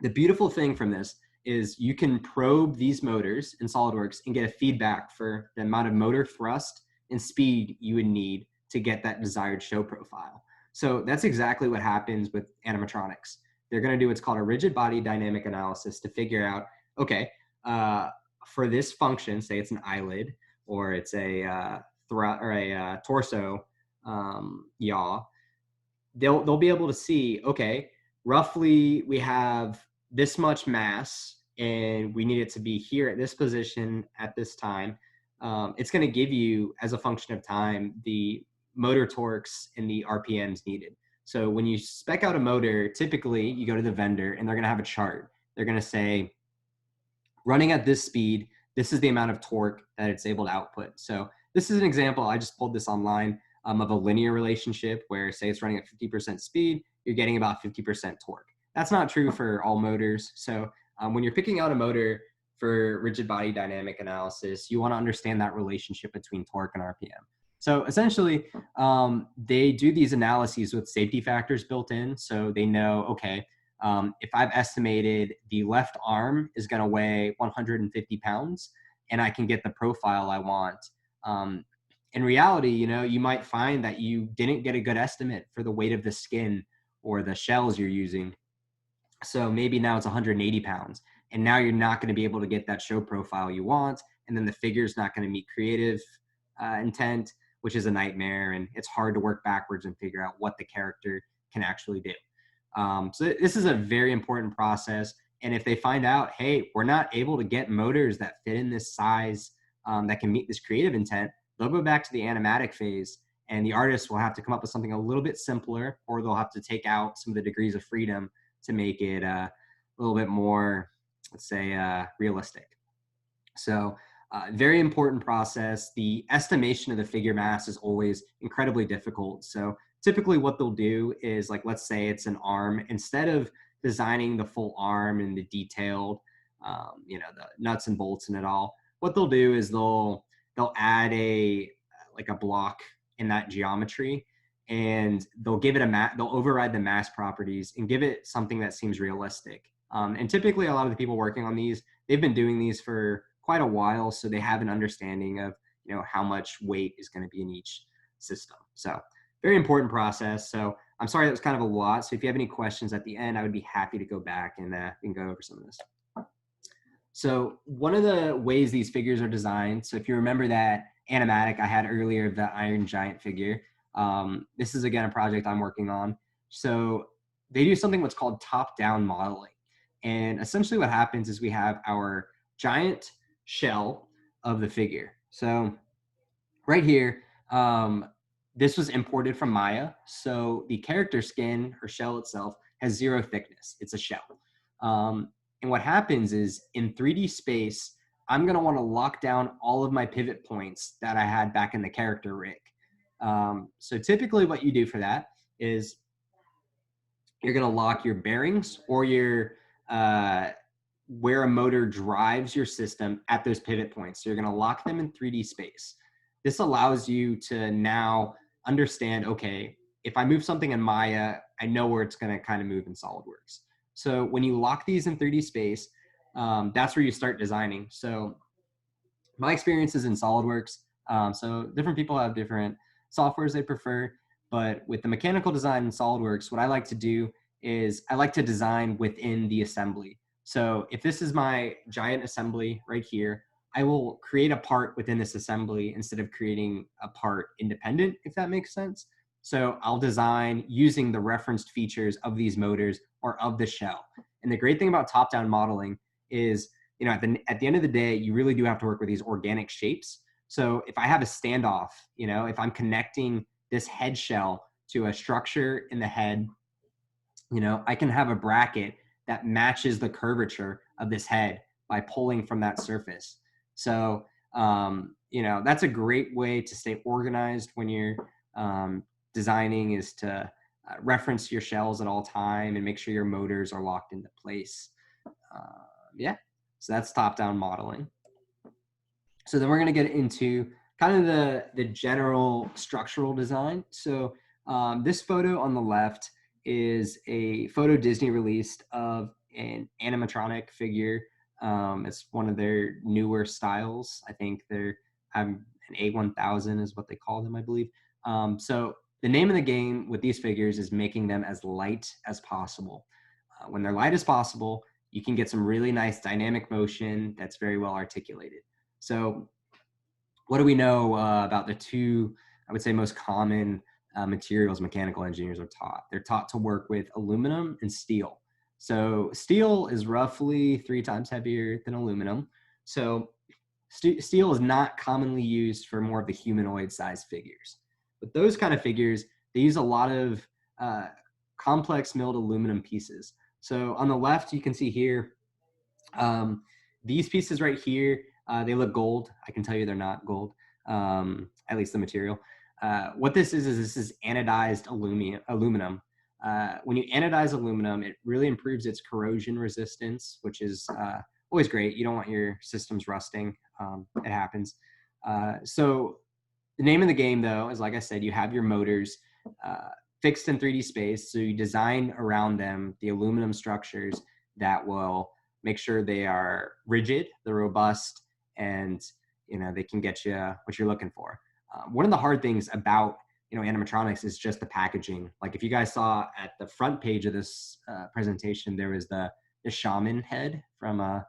the beautiful thing from this is you can probe these motors in SolidWorks and get a feedback for the amount of motor thrust and speed you would need to get that desired show profile. So that's exactly what happens with animatronics. They're going to do what's called a rigid body dynamic analysis to figure out, okay, for this function, say it's an eyelid or it's a torso yaw, they'll be able to see, okay, roughly we have this much mass and we need it to be here at this position at this time. It's going to give you, as a function of time, the motor torques and the RPMs needed. So when you spec out a motor, typically you go to the vendor and they're going to have a chart. They're going to say, running at this speed, this is the amount of torque that it's able to output. So this is an example. I just pulled this online of a linear relationship where, say, it's running at 50% speed, you're getting about 50% torque. That's not true for all motors. So when you're picking out a motor for rigid body dynamic analysis, you want to understand that relationship between torque and RPM. So essentially, they do these analyses with safety factors built in. So they know, okay, if I've estimated the left arm is going to weigh 150 pounds and I can get the profile I want. In reality, you might find that you didn't get a good estimate for the weight of the skin or the shells you're using. So maybe now it's 180 pounds, and now you're not going to be able to get that show profile you want. And then the figure's not going to meet creative intent, which is a nightmare. And it's hard to work backwards and figure out what the character can actually do. So this is a very important process. And if they find out, hey, we're not able to get motors that fit in this size that can meet this creative intent, they'll go back to the animatic phase, and the artist will have to come up with something a little bit simpler, or they'll have to take out some of the degrees of freedom to make it a little bit more, let's say, realistic. So very important process. The estimation of the figure mass is always incredibly difficult. So typically what they'll do is, like, let's say it's an arm, instead of designing the full arm and the detailed, the nuts and bolts and it all, what they'll do is they'll add a block in that geometry, and they'll give it they'll override the mass properties and give it something that seems realistic. And typically a lot of the people working on these, they've been doing these for quite a while, so they have an understanding of how much weight is going to be in each system. So very important process. So I'm sorry that was kind of a lot. So if you have any questions at the end, I would be happy to go back and go over some of this. So one of the ways these figures are designed, so if you remember that animatic I had earlier, the Iron Giant figure, this is again a project I'm working on. So they do something what's called top-down modeling. And essentially what happens is we have our giant shell of the figure. So right here, this was imported from Maya. So the character skin or shell itself has 0 thickness. It's a shell. And what happens is in 3D space, I'm going to want to lock down all of my pivot points that I had back in the character rig. So typically what you do for that is you're going to lock your bearings or your where a motor drives your system at those pivot points. So you're going to lock them in 3D space. This allows you to now understand, okay, if I move something in Maya, I know where it's going to kind of move in SolidWorks. So when you lock these in 3D space, that's where you start designing. So my experience is in SolidWorks. So different people have different softwares they prefer, but with the mechanical design in SolidWorks, what I like to do is I like to design within the assembly. So if this is my giant assembly right here, I will create a part within this assembly instead of creating a part independent, if that makes sense. So I'll design using the referenced features of these motors or of the shell. And the great thing about top-down modeling is, at the end of the day, you really do have to work with these organic shapes. So if I have a standoff, if I'm connecting this head shell to a structure in the head, I can have a bracket that matches the curvature of this head by pulling from that surface. So, that's a great way to stay organized when you're designing, is to reference your shells at all time and make sure your motors are locked into place. So that's top-down modeling. So then we're going to get into kind of the general structural design. So this photo on the left is a photo Disney released of an animatronic figure. It's one of their newer styles. I think they're an A1000 is what they call them, I believe. So the name of the game with these figures is making them as light as possible. When they're light as possible, you can get some really nice dynamic motion that's very well articulated. So what do we know about the two, I would say, most common materials mechanical engineers are taught? They're taught to work with aluminum and steel. So steel is roughly 3 times heavier than aluminum. So steel is not commonly used for more of the humanoid size figures. But those kind of figures, they use a lot of complex milled aluminum pieces. So on the left, you can see here, these pieces right here, They look gold. I can tell you they're not gold, at least the material. What this is this is anodized aluminum. When you anodize aluminum, it really improves its corrosion resistance, which is always great. You don't want your systems rusting. It happens. So the name of the game, though, is like I said, you have your motors uh, fixed in 3D space. So you design around them the aluminum structures that will make sure they are rigid, they're robust, and they can get you what you're looking for. One of the hard things about animatronics is just the packaging. Like if you guys saw at the front page of this presentation, there was the shaman head from the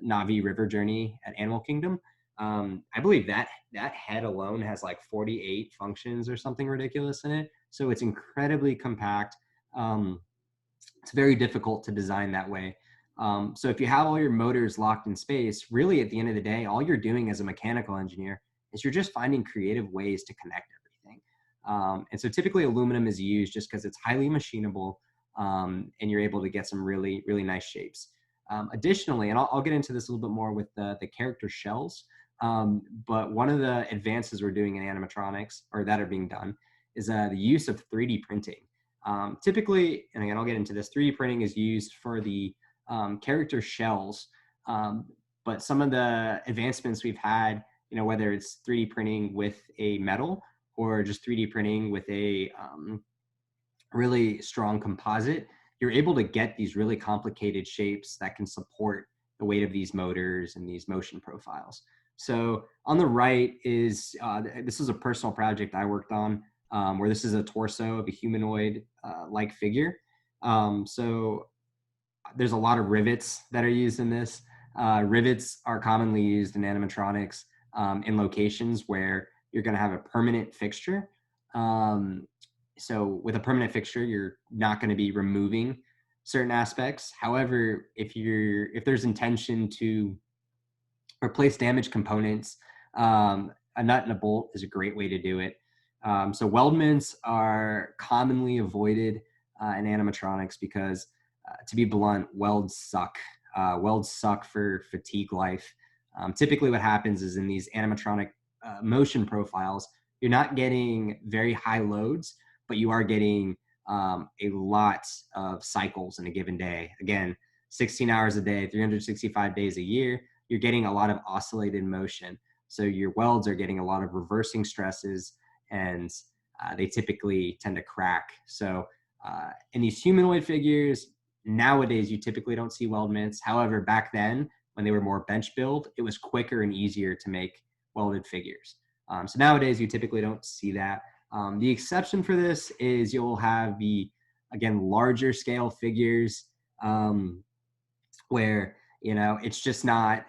Navi River Journey at Animal Kingdom. I believe that head alone has like 48 functions or something ridiculous in it. So it's incredibly compact. It's very difficult to design that way. So if you have all your motors locked in space, really at the end of the day, all you're doing as a mechanical engineer is you're just finding creative ways to connect everything. And so typically aluminum is used just because it's highly machinable, and you're able to get some really, really nice shapes. Additionally, and I'll get into this a little bit more with the character shells, but one of the advances we're doing in animatronics, or that are being done, is the use of 3D printing. Typically, and again, I'll get into this, 3D printing is used for the character shells, but some of the advancements we've had, whether it's 3D printing with a metal or just 3D printing with a really strong composite, you're able to get these really complicated shapes that can support the weight of these motors and these motion profiles. So on the right is, this is a personal project I worked on, where this is a torso of a humanoid like figure. So there's a lot of rivets that are used in this. Rivets are commonly used in animatronics in locations where you're going to have a permanent fixture. So with a permanent fixture, you're not going to be removing certain aspects. However, if there's intention to replace damaged components, a nut and a bolt is a great way to do it. So weldments are commonly avoided in animatronics because, to be blunt, welds suck. Welds suck for fatigue life. Typically what happens is in these animatronic motion profiles, you're not getting very high loads, but you are getting a lot of cycles in a given day. Again, 16 hours a day, 365 days a year, you're getting a lot of oscillated motion. So your welds are getting a lot of reversing stresses, and they typically tend to crack. So in these humanoid figures, nowadays you typically don't see weldments. However, back then, when they were more bench build, it was quicker and easier to make welded figures. So nowadays you typically don't see that. The exception for this is you'll have the, again, larger scale figures, where it's just not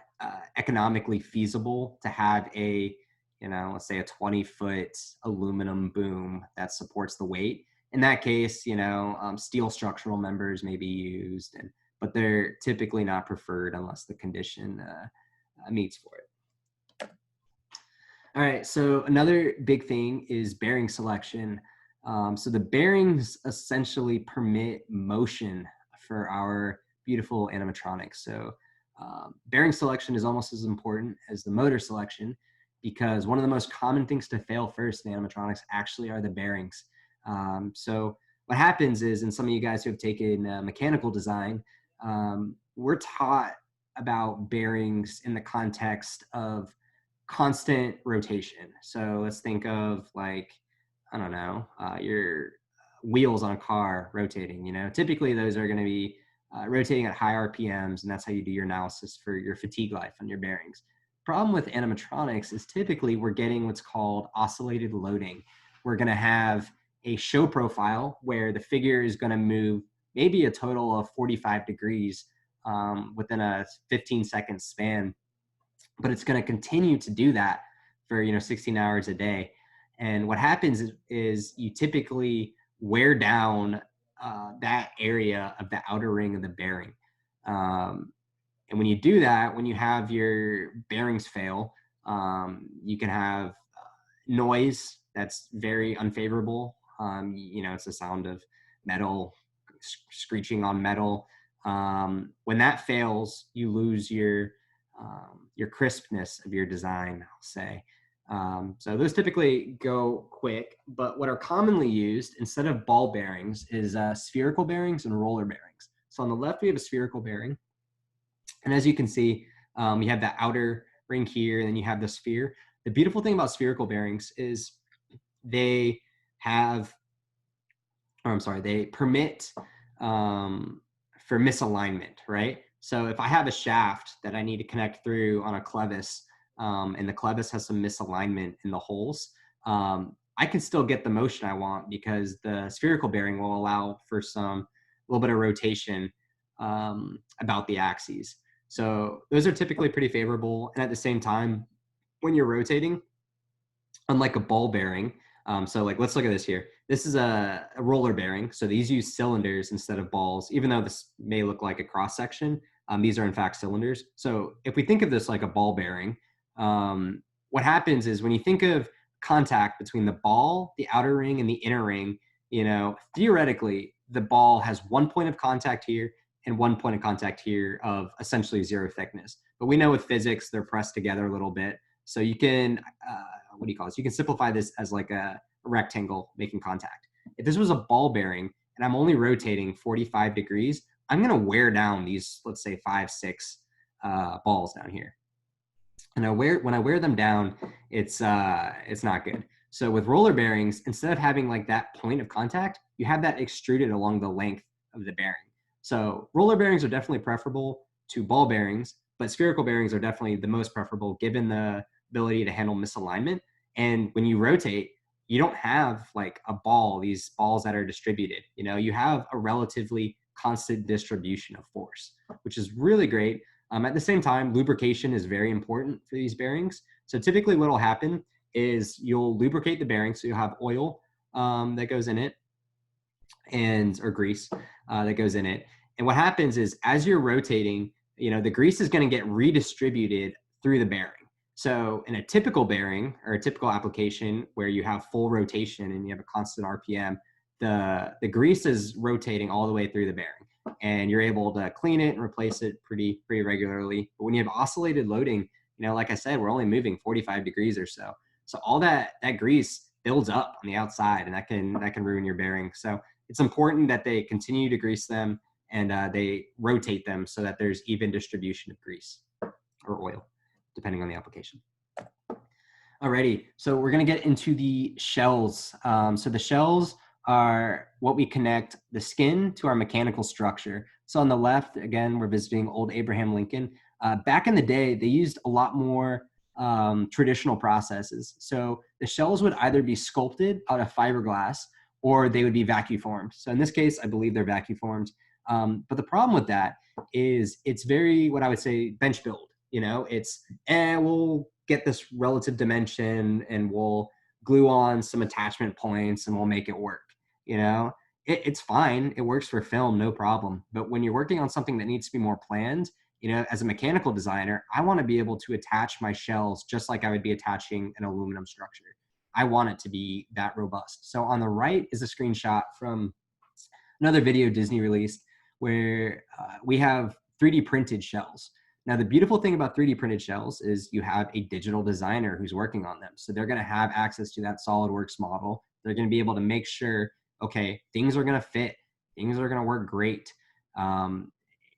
economically feasible to have a, let's say a 20-foot aluminum boom that supports the weight. In that case, steel structural members may be used, but they're typically not preferred unless the condition meets for it. All right, so another big thing is bearing selection. So the bearings essentially permit motion for our beautiful animatronics. So bearing selection is almost as important as the motor selection, because one of the most common things to fail first in animatronics actually are the bearings. So what happens is, and some of you guys who have taken mechanical design, we're taught about bearings in the context of constant rotation. So let's think of, like, I don't know, your wheels on a car rotating. Typically those are going to be rotating at high RPMs, and that's how you do your analysis for your fatigue life on your bearings. Problem with animatronics is typically we're getting what's called oscillated loading. We're going to have a show profile where the figure is going to move maybe a total of 45 degrees within a 15-second span, but it's going to continue to do that for 16 hours a day. And what happens is you typically wear down that area of the outer ring of the bearing. And when you do that, when you have your bearings fail, you can have noise that's very unfavorable. It's the sound of metal screeching on metal. When that fails, you lose your your crispness of your design, I'll say. So those typically go quick, but what are commonly used instead of ball bearings is spherical bearings and roller bearings. So on the left, we have a spherical bearing. And as you can see, you have that outer ring here, and then you have the sphere. The beautiful thing about spherical bearings is they have, or I'm sorry, they permit for misalignment, right? So if I have a shaft that I need to connect through on a clevis, and the clevis has some misalignment in the holes, I can still get the motion I want because the spherical bearing will allow for a little bit of rotation about the axes. So those are typically pretty favorable. And at the same time, when you're rotating, unlike a ball bearing, so like let's look at this here. This is a roller bearing. So these use cylinders instead of balls, even though this may look like a cross section. These are in fact cylinders. So if we think of this like a ball bearing, what happens is when you think of contact between the ball, the outer ring, and the inner ring, theoretically, the ball has one point of contact here and one point of contact here of essentially zero thickness. But we know with physics, they're pressed together a little bit. So you can, what do you call this? You can simplify this as like a rectangle making contact. If this was a ball bearing and I'm only rotating 45 degrees, I'm going to wear down these, let's say 5, 6 balls down here. And when I wear them down, it's not good. So with roller bearings, instead of having like that point of contact, you have that extruded along the length of the bearing. So roller bearings are definitely preferable to ball bearings, but spherical bearings are definitely the most preferable given the ability to handle misalignment. And when you rotate, you don't have like a ball, these balls that are distributed. You have a relatively constant distribution of force, which is really great. At the same time, lubrication is very important for these bearings. So typically what will happen is you'll lubricate the bearing. So you'll have oil that goes in it or grease that goes in it. And what happens is as you're rotating, the grease is going to get redistributed through the bearing. So in a typical bearing or a typical application where you have full rotation and you have a constant RPM, the grease is rotating all the way through the bearing, and you're able to clean it and replace it pretty regularly. But when you have oscillated loading, like I said, we're only moving 45 degrees or so. So all that grease builds up on the outside, and that can ruin your bearing. So it's important that they continue to grease them and they rotate them so that there's even distribution of grease or oil, depending on the application. Alrighty, so we're gonna get into the shells. So the shells are what we connect the skin to our mechanical structure. So on the left, again, we're visiting old Abraham Lincoln. Back in the day, they used a lot more traditional processes. So the shells would either be sculpted out of fiberglass or they would be vacuum formed. So in this case, I believe they're vacuum formed. But the problem with that is it's very, what I would say, bench build. We'll get this relative dimension and we'll glue on some attachment points and we'll make it work. It's fine. It works for film, no problem. But when you're working on something that needs to be more planned, as a mechanical designer, I want to be able to attach my shells just like I would be attaching an aluminum structure. I want it to be that robust. So on the right is a screenshot from another video Disney released where we have 3D printed shells. Now, the beautiful thing about 3D printed shells is you have a digital designer who's working on them. So they're going to have access to that SolidWorks model. They're going to be able to make sure, okay, things are going to fit. Things are going to work great.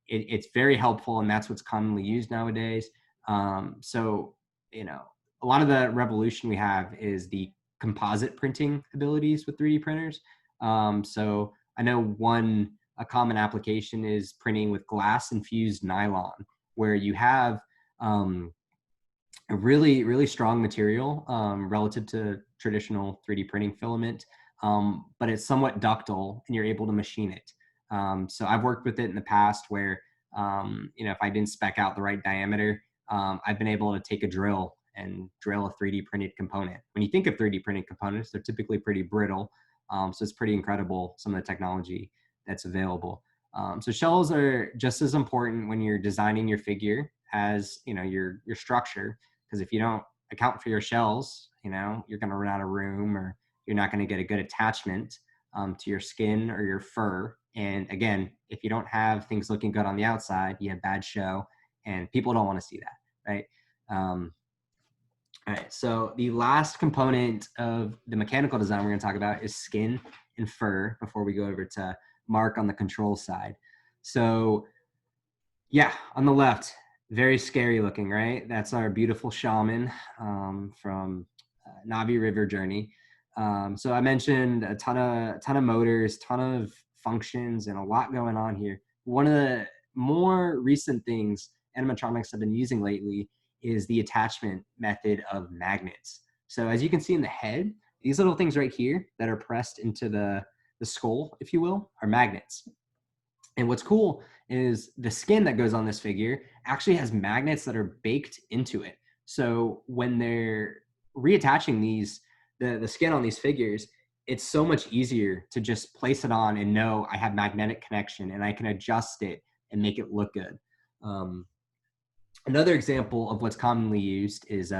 It's very helpful, and that's what's commonly used nowadays. So, a lot of the revolution we have is the composite printing abilities with 3D printers. So I know a common application is printing with glass infused nylon, where you have a really strong material relative to traditional 3D printing filament, but it's somewhat ductile and you're able to machine it. So I've worked with it in the past where, if I didn't spec out the right diameter, I've been able to take a drill and drill a 3D printed component. When you think of 3D printed components, they're typically pretty brittle. So it's pretty incredible, some of the technology that's available. So shells are just as important when you're designing your figure as, your structure, because if you don't account for your shells, you're going to run out of room, or you're not going to get a good attachment to your skin or your fur. And again, if you don't have things looking good on the outside, you have bad show, and people don't want to see that. right? All right, so the last component of the mechanical design we're going to talk about is skin and fur before we go over to Mark on the control side. So yeah, on the left, very scary looking, right? That's our beautiful shaman from Navi River Journey. So I mentioned a ton of motors, ton of functions, and a lot going on here. One of the more recent things animatronics have been using lately is the attachment method of magnets. So as you can see in the head, these little things right here that are pressed into the skull, if you will, are magnets. And what's cool is the skin that goes on this figure actually has magnets that are baked into it. So when they're reattaching the skin on these figures, it's so much easier to just place it on and know I have magnetic connection and I can adjust it and make it look good. Another example of what's commonly used is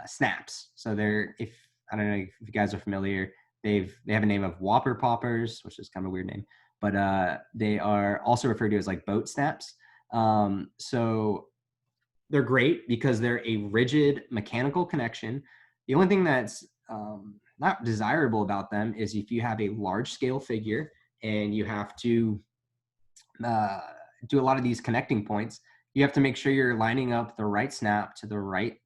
snaps. So they're, if I don't know if you guys are familiar, they have a name of Whopper Poppers, which is kind of a weird name, but they are also referred to as like boat snaps. So they're great because they're a rigid mechanical connection. The only thing that's not desirable about them is if you have a large scale figure and you have to do a lot of these connecting points, you have to make sure you're lining up the right snap to the right,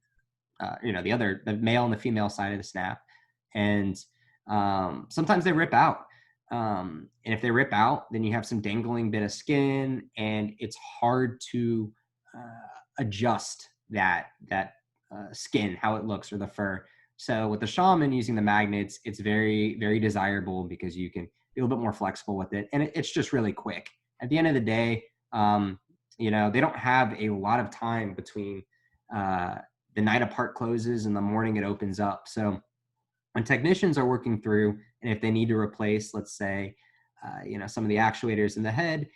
the male and the female side of the snap. And sometimes they rip out. And if they rip out, then you have some dangling bit of skin and it's hard to adjust that skin, how it looks, or the fur. So with the shaman using the magnets, it's very, very desirable because you can be a little bit more flexible with it. And it's just really quick. At the end of the day, they don't have a lot of time between the night apart closes and the morning it opens up. So when technicians are working through, and if they need to replace, let's say, some of the actuators in the head,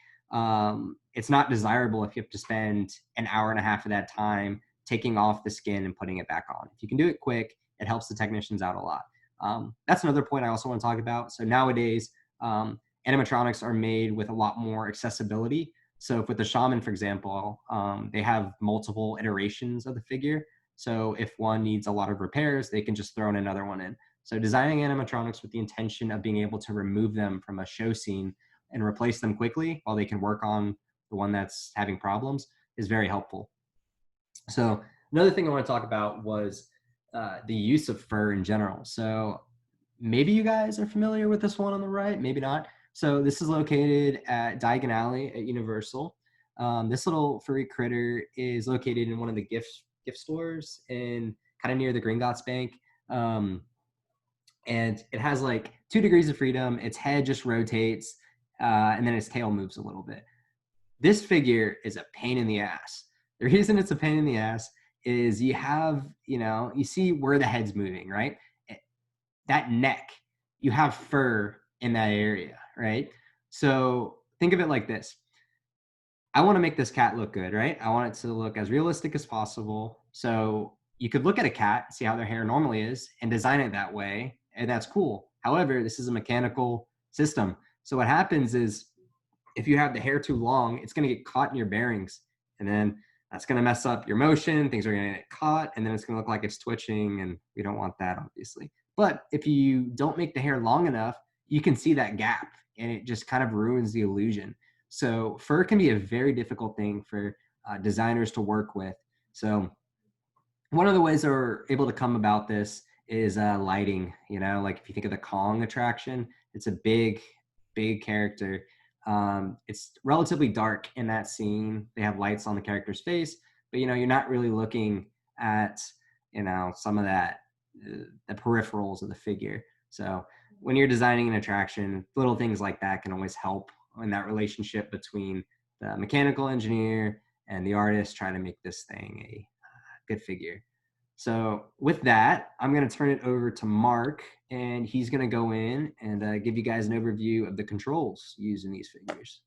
it's not desirable if you have to spend an hour and a half of that time taking off the skin and putting it back on. If you can do it quick, it helps the technicians out a lot. That's another point I also want to talk about. So nowadays, animatronics are made with a lot more accessibility. So with the shaman, for example, they have multiple iterations of the figure. So if one needs a lot of repairs, they can just throw in another one in. So designing animatronics with the intention of being able to remove them from a show scene and replace them quickly while they can work on the one that's having problems is very helpful. So another thing I want to talk about was the use of fur in general. So maybe you guys are familiar with this one on the right, maybe not. So this is located at Diagon Alley at Universal. This little furry critter is located in one of the gift stores in kind of near the Gringotts Bank. And it has like 2 degrees of freedom. Its head just rotates and then its tail moves a little bit. This figure is a pain in the ass. The reason it's a pain in the ass is you have, you see where the head's moving, right? That neck, you have fur in that area, right? So think of it like this. I want to make this cat look good, right? I want it to look as realistic as possible. So you could look at a cat, see how their hair normally is, and design it that way, and that's cool. However, this is a mechanical system. So what happens is if you have the hair too long, it's going to get caught in your bearings, and then that's going to mess up your motion. Things are going to get caught, and then it's going to look like it's twitching, and we don't want that, obviously. But if you don't make the hair long enough, you can see that gap, and it just kind of ruins the illusion. So fur can be a very difficult thing for designers to work with. So one of the ways that we're able to come about this is lighting. Like if you think of the Kong attraction, it's a big character. It's relatively dark in that scene. They have lights on the character's face, but you're not really looking at some of that the peripherals of the figure. So when you're designing an attraction, little things like that can always help in that relationship between the mechanical engineer and the artist trying to make this thing a good figure. So with that, I'm going to turn it over to Mark, and he's going to go in and give you guys an overview of the controls used in these figures.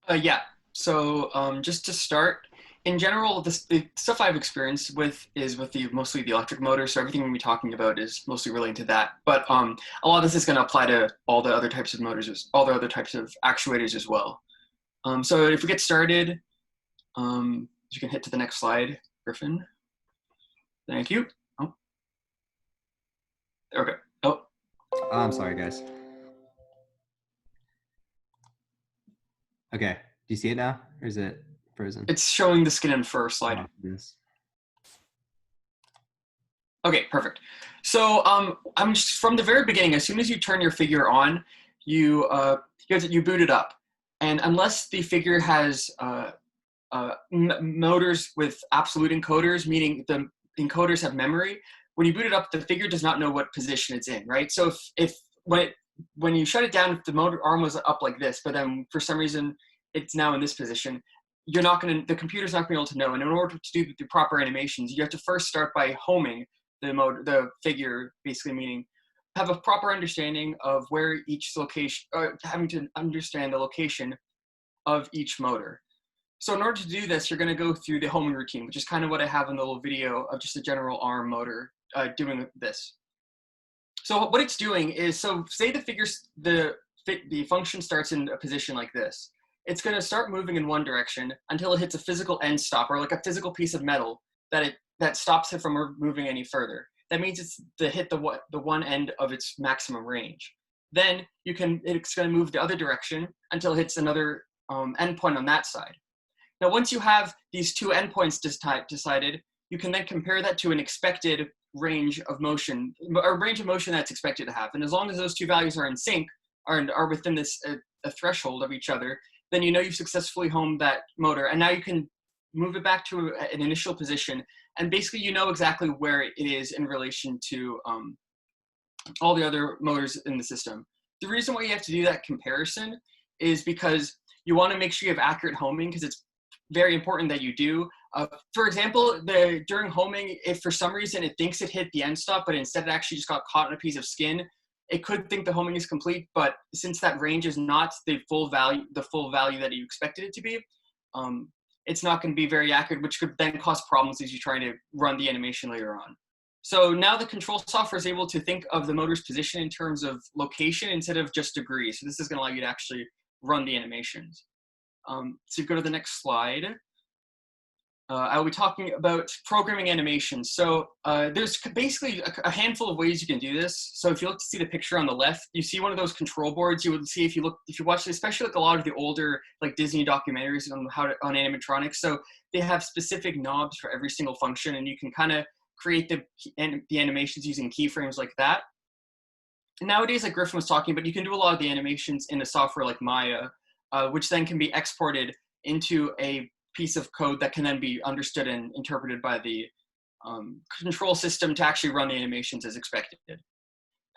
Yeah. So just to start, in general, the stuff I've experienced with is with mostly the electric motor. So everything we'll be talking about is mostly related to that. But a lot of this is going to apply to all the other types of motors, all the other types of actuators as well. So if we get started, you can hit to the next slide, Griffin. Thank you. Oh, okay. Oh, I'm sorry, guys. Okay. Do you see it now, or is it frozen? it's showing the skin in first slide. Oh, goodness. Okay, perfect. So I'm just, from the very beginning, as soon as you turn your figure on, you boot it up, and unless the figure has motors with absolute encoders, meaning the encoders have memory, when you boot it up, the figure does not know what position it's in, right? So if when you shut it down, if the motor arm was up like this, but then for some reason it's now in this position, the computer's not going to be able to know. And in order to do the proper animations, you have to first start by homing the figure, basically meaning have a proper understanding of where each location, having to understand the location of each motor. So in order to do this, you're going to go through the homing routine, which is kind of what I have in the little video of just a general arm motor doing this. So what it's doing is, so say the function starts in a position like this. It's going to start moving in one direction until it hits a physical end stop, or like a physical piece of metal that stops it from moving any further. That means it's hit the one end of its maximum range. Then it's going to move the other direction until it hits another endpoint on that side. Now, once you have these two endpoints decided, you can then compare that to an expected range of motion, or range of motion that's expected to have. And as long as those two values are in sync, are within this a threshold of each other, then you know you've successfully homed that motor. And now you can move it back to an initial position. And basically, you know exactly where it is in relation to all the other motors in the system. The reason why you have to do that comparison is because you want to make sure you have accurate homing, because it's very important that you do. For example, during homing, if for some reason it thinks it hit the end stop, but instead it actually just got caught in a piece of skin, it could think the homing is complete. But since that range is not the full value that you expected it to be, it's not going to be very accurate, which could then cause problems as you try to run the animation later on. So now the control software is able to think of the motor's position in terms of location instead of just degrees. So this is going to allow you to actually run the animations. So you go to the next slide. I'll be talking about programming animations. So there's basically a handful of ways you can do this. So if you look to see the picture on the left, you see one of those control boards. You would see if you watch, especially like a lot of the older like Disney documentaries on on animatronics. So they have specific knobs for every single function, and you can kind of create the animations using keyframes like that. And nowadays, like Griffin was talking about, you can do a lot of the animations in a software like Maya, which then can be exported into a piece of code that can then be understood and interpreted by the control system to actually run the animations as expected.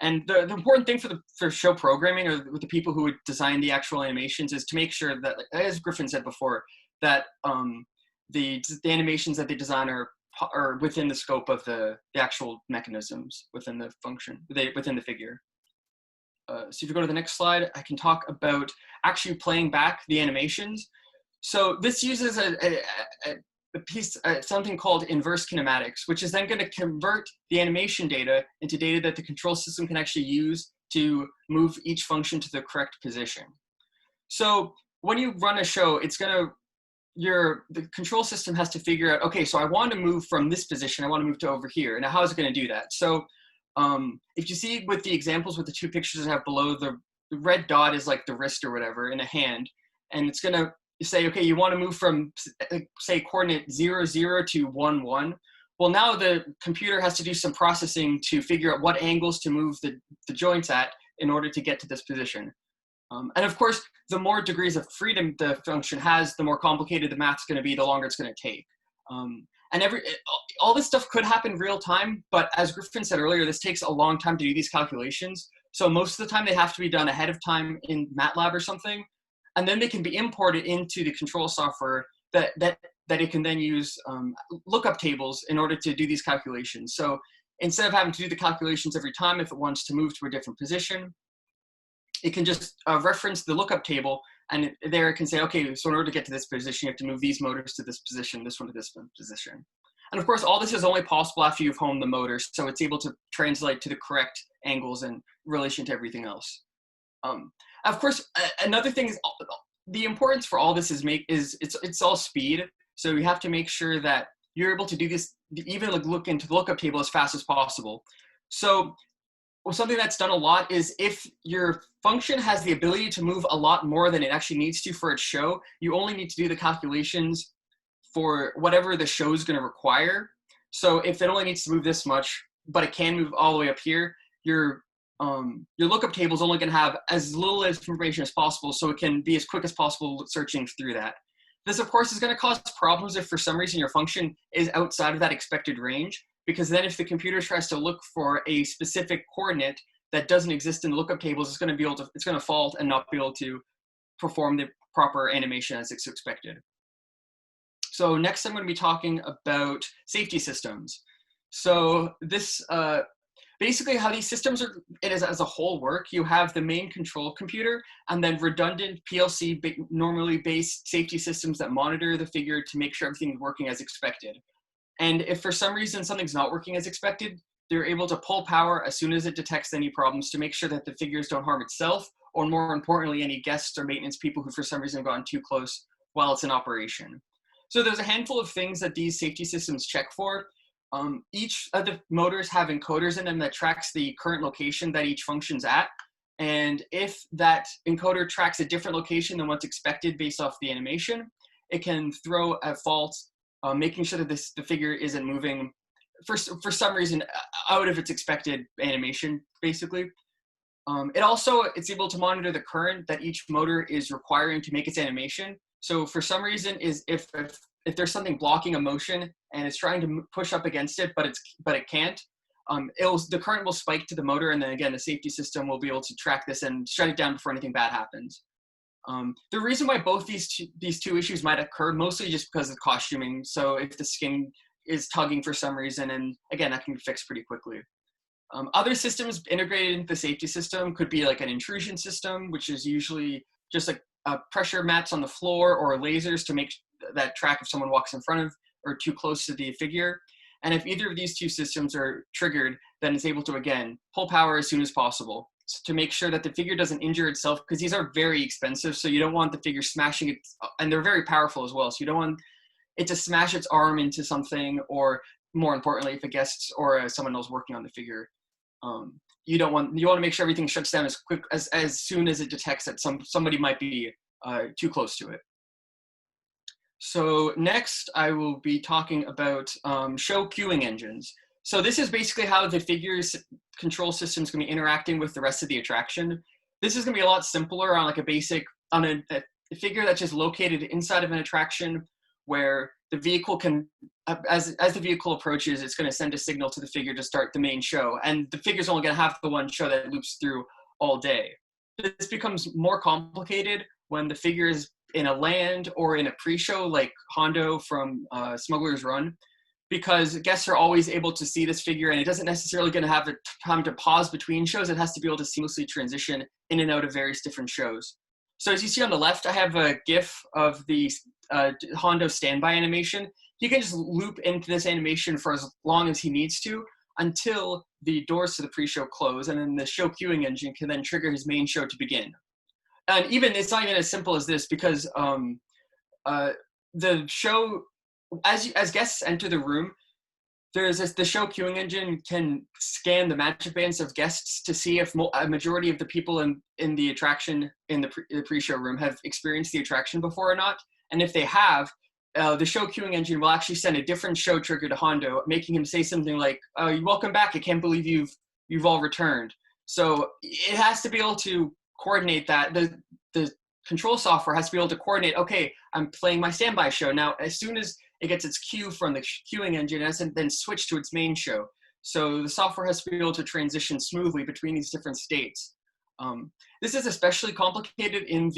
And the important thing for show programming, or with the people who would design the actual animations, is to make sure that, as Griffin said before, that the animations that they design are within the scope of the actual mechanisms within the function, within the figure. So if you go to the next slide, I can talk about actually playing back the animations. So this uses something called inverse kinematics, which is then going to convert the animation data into data that the control system can actually use to move each function to the correct position. So when you run a show, the control system has to figure out, okay, so I want to move from this position, I want to move to over here. Now, how is it going to do that? So if you see with the examples with the two pictures I have below, the red dot is like the wrist or whatever in a hand, and it's going to say, okay, you want to move from, say, coordinate 0, 0 to 1, 1. Well, now the computer has to do some processing to figure out what angles to move the joints at in order to get to this position. And of course, the more degrees of freedom the function has, the more complicated the math's going to be, the longer it's going to take. And all this stuff could happen real time, but as Griffin said earlier, this takes a long time to do these calculations. So most of the time they have to be done ahead of time in MATLAB or something, and then they can be imported into the control software that it can then use lookup tables in order to do these calculations. So instead of having to do the calculations every time, if it wants to move to a different position, it can just reference the lookup table, and there it can say, okay, so in order to get to this position, you have to move these motors to this position, this one to this position. And of course, all this is only possible after you've homed the motors, so it's able to translate to the correct angles in relation to everything else. Of course, another thing is the importance for all this is it's all speed. So you have to make sure that you're able to do this, even like look into the lookup table as fast as possible. So something that's done a lot is if your function has the ability to move a lot more than it actually needs to for its show, you only need to do the calculations for whatever the show is going to require. So if it only needs to move this much, but it can move all the way up here, your lookup table is only going to have as little information as possible, so it can be as quick as possible searching through that. This, of course, is going to cause problems if for some reason your function is outside of that expected range, because then if the computer tries to look for a specific coordinate that doesn't exist in the lookup tables, it's going to fault and not be able to perform the proper animation as it's expected. So next I'm going to be talking about safety systems. So this basically how these systems as a whole work. You have the main control computer and then redundant PLC normally based safety systems that monitor the figure to make sure everything's working as expected. And if for some reason something's not working as expected, they're able to pull power as soon as it detects any problems to make sure that the figures don't harm itself, or more importantly, any guests or maintenance people who for some reason have gotten too close while it's in operation. So there's a handful of things that these safety systems check for. Each of the motors have encoders in them that tracks the current location that each function's at. And if that encoder tracks a different location than what's expected based off the animation, it can throw a fault, making sure that the figure isn't moving for some reason out of its expected animation, basically. It's able to monitor the current that each motor is requiring to make its animation. So for some reason, if there's something blocking a motion and it's trying to push up against it, but it can't, the current will spike to the motor, and then again the safety system will be able to track this and shut it down before anything bad happens. The reason why both these two issues might occur mostly just because of costuming. So if the skin is tugging for some reason, and again that can be fixed pretty quickly. Other systems integrated into the safety system could be like an intrusion system, which is usually just like pressure mats on the floor or lasers to make that track if someone walks in front of or too close to the figure. And if either of these two systems are triggered, then it's able to, again, pull power as soon as possible to make sure that the figure doesn't injure itself, because these are very expensive. So you don't want the figure smashing it, and they're very powerful as well. So you don't want it to smash its arm into something, or more importantly, if a guest or someone else working on the figure, you want to make sure everything shuts down as soon as it detects that somebody might be too close to it. So next, I will be talking about show queuing engines. So this is basically how the figure's control system is going to be interacting with the rest of the attraction. This is going to be a lot simpler on like a figure that's just located inside of an attraction, where the vehicle can, as the vehicle approaches, it's going to send a signal to the figure to start the main show. And the figure's only going to have the one show that loops through all day. This becomes more complicated when the figure is in a land or in a pre-show like Hondo from Smuggler's Run, because guests are always able to see this figure, and it doesn't necessarily going to have the time to pause between shows. It has to be able to seamlessly transition in and out of various different shows. So as you see on the left, I have a GIF of the Hondo standby animation. He can just loop into this animation for as long as he needs to until the doors to the pre-show close, and then the show queuing engine can then trigger his main show to begin. And even it's not even as simple as this, because the show, as guests enter the room, the show queuing engine can scan the magic bands of guests to see if a majority of the people in the attraction in the pre-show room have experienced the attraction before or not. And if they have, the show queuing engine will actually send a different show trigger to Hondo, making him say something like, "Welcome back! I can't believe you've all returned." So it has to be able to coordinate that. The control software has to be able to coordinate, okay, I'm playing my standby show. Now, as soon as it gets its cue from the queuing engine, it has to then switch to its main show. So the software has to be able to transition smoothly between these different states. This is especially complicated in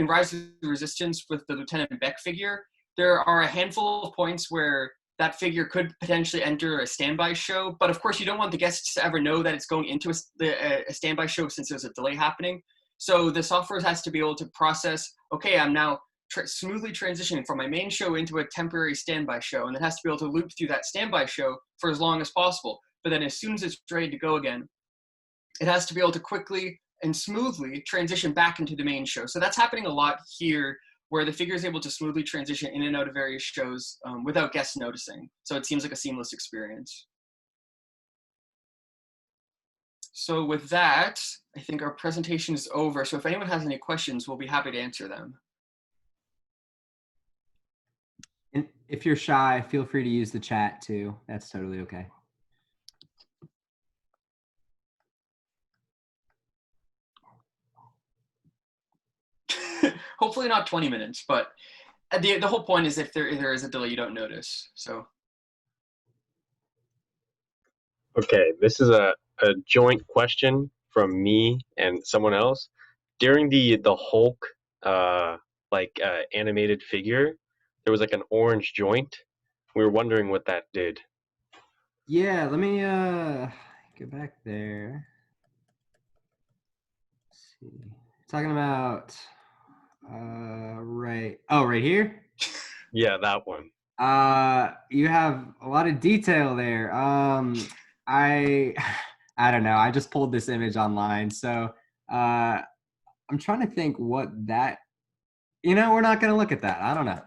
Rise of the Resistance with the Lieutenant Beck figure. There are a handful of points where that figure could potentially enter a standby show, but of course you don't want the guests to ever know that it's going into a standby show, since there's a delay happening. So the software has to be able to process, okay, I'm now smoothly transitioning from my main show into a temporary standby show, and it has to be able to loop through that standby show for as long as possible. But then as soon as it's ready to go again, it has to be able to quickly and smoothly transition back into the main show. So that's happening a lot here where the figure is able to smoothly transition in and out of various shows without guests noticing. So it seems like a seamless experience. So with that, I think our presentation is over. So if anyone has any questions, we'll be happy to answer them. And if you're shy, feel free to use the chat too. That's totally okay. Hopefully not 20 minutes, but the whole point is if there is a delay, you don't notice. So. Okay, this is a joint question from me and someone else. During the Hulk animated figure, there was like an orange joint. We were wondering what that did. Yeah, let me go back there. Let's see. Talking about right. Oh, right here? Yeah, that one. You have a lot of detail there. I I don't know. I just pulled this image online. So, I'm trying to think what that, we're not going to look at that. I don't know.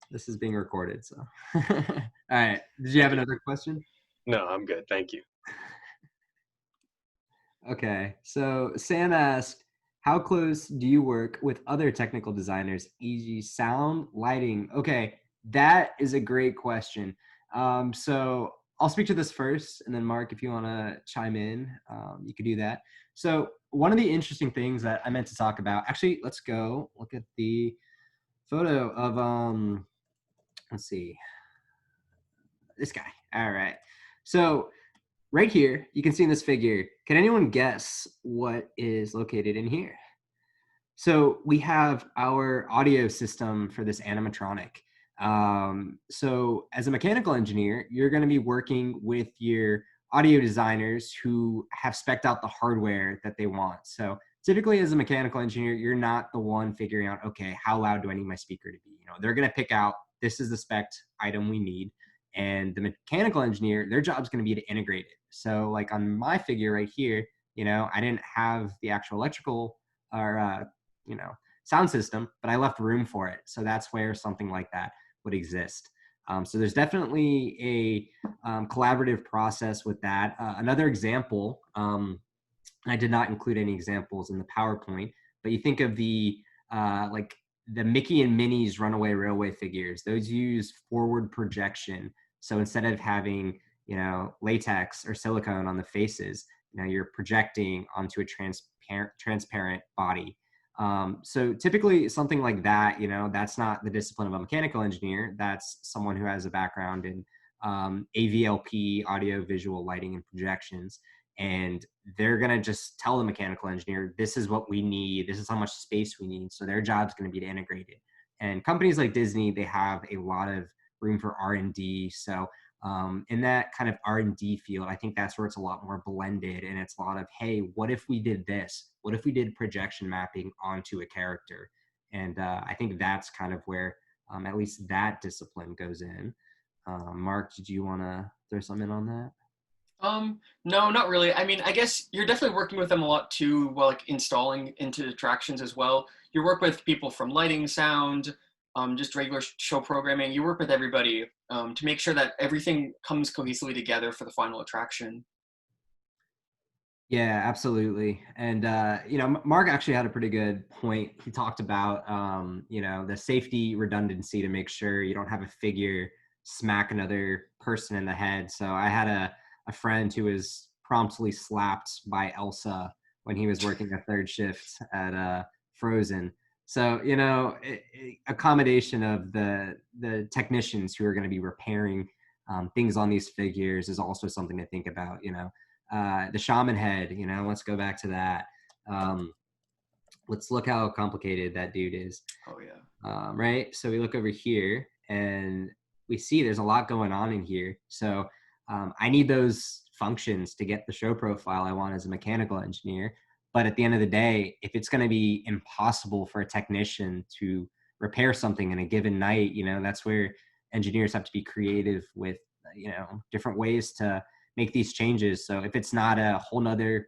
This is being recorded, so. All right. Did you have another question? No, I'm good. Thank you. Okay. So Sam asked, how close do you work with other technical designers, e.g. sound, lighting? Okay. That is a great question. So I'll speak to this first, and then Mark, if you want to chime in, you could do that. So one of the interesting things that I meant to talk about, actually, let's go look at the photo of, let's see, this guy. All right. So right here, you can see in this figure, can anyone guess what is located in here? So we have our audio system for this animatronic. So as a mechanical engineer, you're going to be working with your audio designers who have spec'd out the hardware that they want. So typically as a mechanical engineer, you're not the one figuring out, okay, how loud do I need my speaker to be? They're going to pick out, this is the spec item we need. And the mechanical engineer, their job is going to be to integrate it. So like on my figure right here, I didn't have the actual electrical or sound system, but I left room for it. So that's where something like that would exist. So there's definitely a collaborative process with that. Another example, I did not include any examples in the PowerPoint, but you think of the Mickey and Minnie's Runaway Railway figures. Those use forward projection. So instead of having latex or silicone on the faces, you're projecting onto a transparent body. So typically something like that, that's not the discipline of a mechanical engineer. That's someone who has a background in AVLP, audio, visual, lighting, and projections. And they're going to just tell the mechanical engineer, this is what we need. This is how much space we need. So their job's going to be to integrate it. And companies like Disney, they have a lot of room for R&D. So in that kind of R&D field, I think that's where it's a lot more blended, and it's a lot of, hey, what if we did this? What if we did projection mapping onto a character? And I think that's kind of where at least that discipline goes in. Mark, did you want to throw something in on that? No, not really. I mean, I guess you're definitely working with them a lot too, while like installing into attractions as well. You work with people from lighting, sound, just regular show programming. You work with everybody to make sure that everything comes cohesively together for the final attraction. Yeah, absolutely. And, Mark actually had a pretty good point. He talked about, the safety redundancy to make sure you don't have a figure smack another person in the head. So I had a friend who was promptly slapped by Elsa when he was working a third shift at Frozen. So, a combination of the technicians who are going to be repairing things on these figures is also something to think about, the shaman head, let's go back to that. Let's look how complicated that dude is. Oh yeah. Right. So we look over here and we see there's a lot going on in here. So I need those functions to get the show profile I want as a mechanical engineer. But at the end of the day, if it's going to be impossible for a technician to repair something in a given night, that's where engineers have to be creative with, different ways to make these changes. So if it's not a whole nother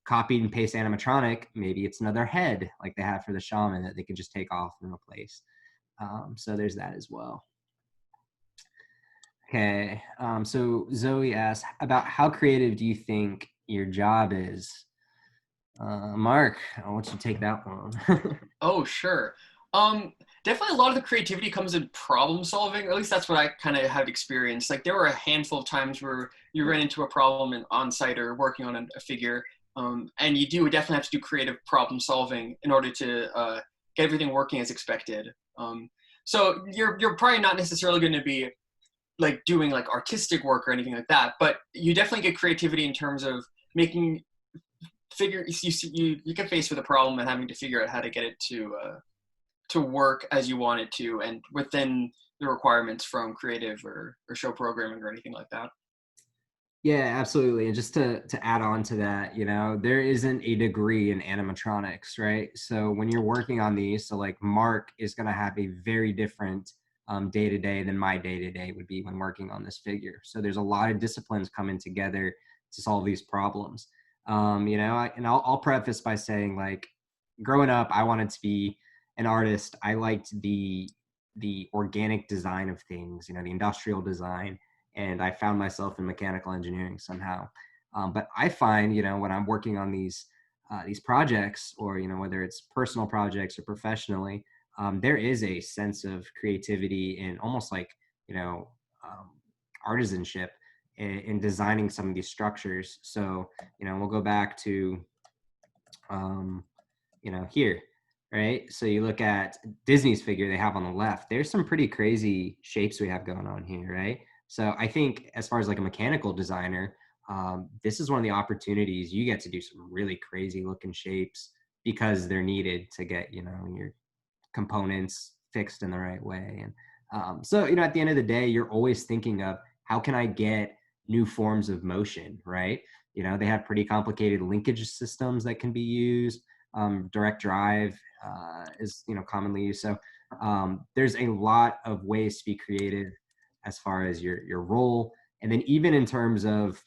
copied and paste animatronic, maybe it's another head like they have for the shaman that they can just take off and replace. So there's that as well. Okay, so Zoe asked about how creative do you think your job is? Mark, I want you to take that one. Oh, sure. Definitely a lot of the creativity comes in problem solving, or at least that's what I kind of have experienced. Like there were a handful of times where you ran into a problem on site or working on a figure, and you do definitely have to do creative problem solving in order to get everything working as expected. So you're probably not necessarily going to be like doing like artistic work or anything like that, but you definitely get creativity in terms of making figure you get faced with a problem and having to figure out how to get it to work as you want it to and within the requirements from creative or show programming or anything like that. Yeah, absolutely. And just to add on to that, you know, there isn't a degree in animatronics, right? So when you're working on these, so like Mark is going to have a very different day to day than my day to day would be when working on this figure. So there's a lot of disciplines coming together to solve these problems. You know, I'll preface by saying, like, growing up, I wanted to be an artist. I liked the organic design of things, you know, the industrial design, and I found myself in mechanical engineering somehow. But I find, you know, when I'm working on these projects, or, you know, whether it's personal projects or professionally, there is a sense of creativity and almost like, you know, artisanship in designing some of these structures. So, you know, we'll go back to, you know, here, right? So you look at Disney's figure they have on the left, there's some pretty crazy shapes we have going on here, right? So I think as far as like a mechanical designer, this is one of the opportunities you get to do some really crazy looking shapes because they're needed to get, you know, your components fixed in the right way. And so, you know, at the end of the day, you're always thinking of how can I get new forms of motion, right? You know, they have pretty complicated linkage systems that can be used. Direct drive is, you know, commonly used. So there's a lot of ways to be creative as far as your role. And then even in terms of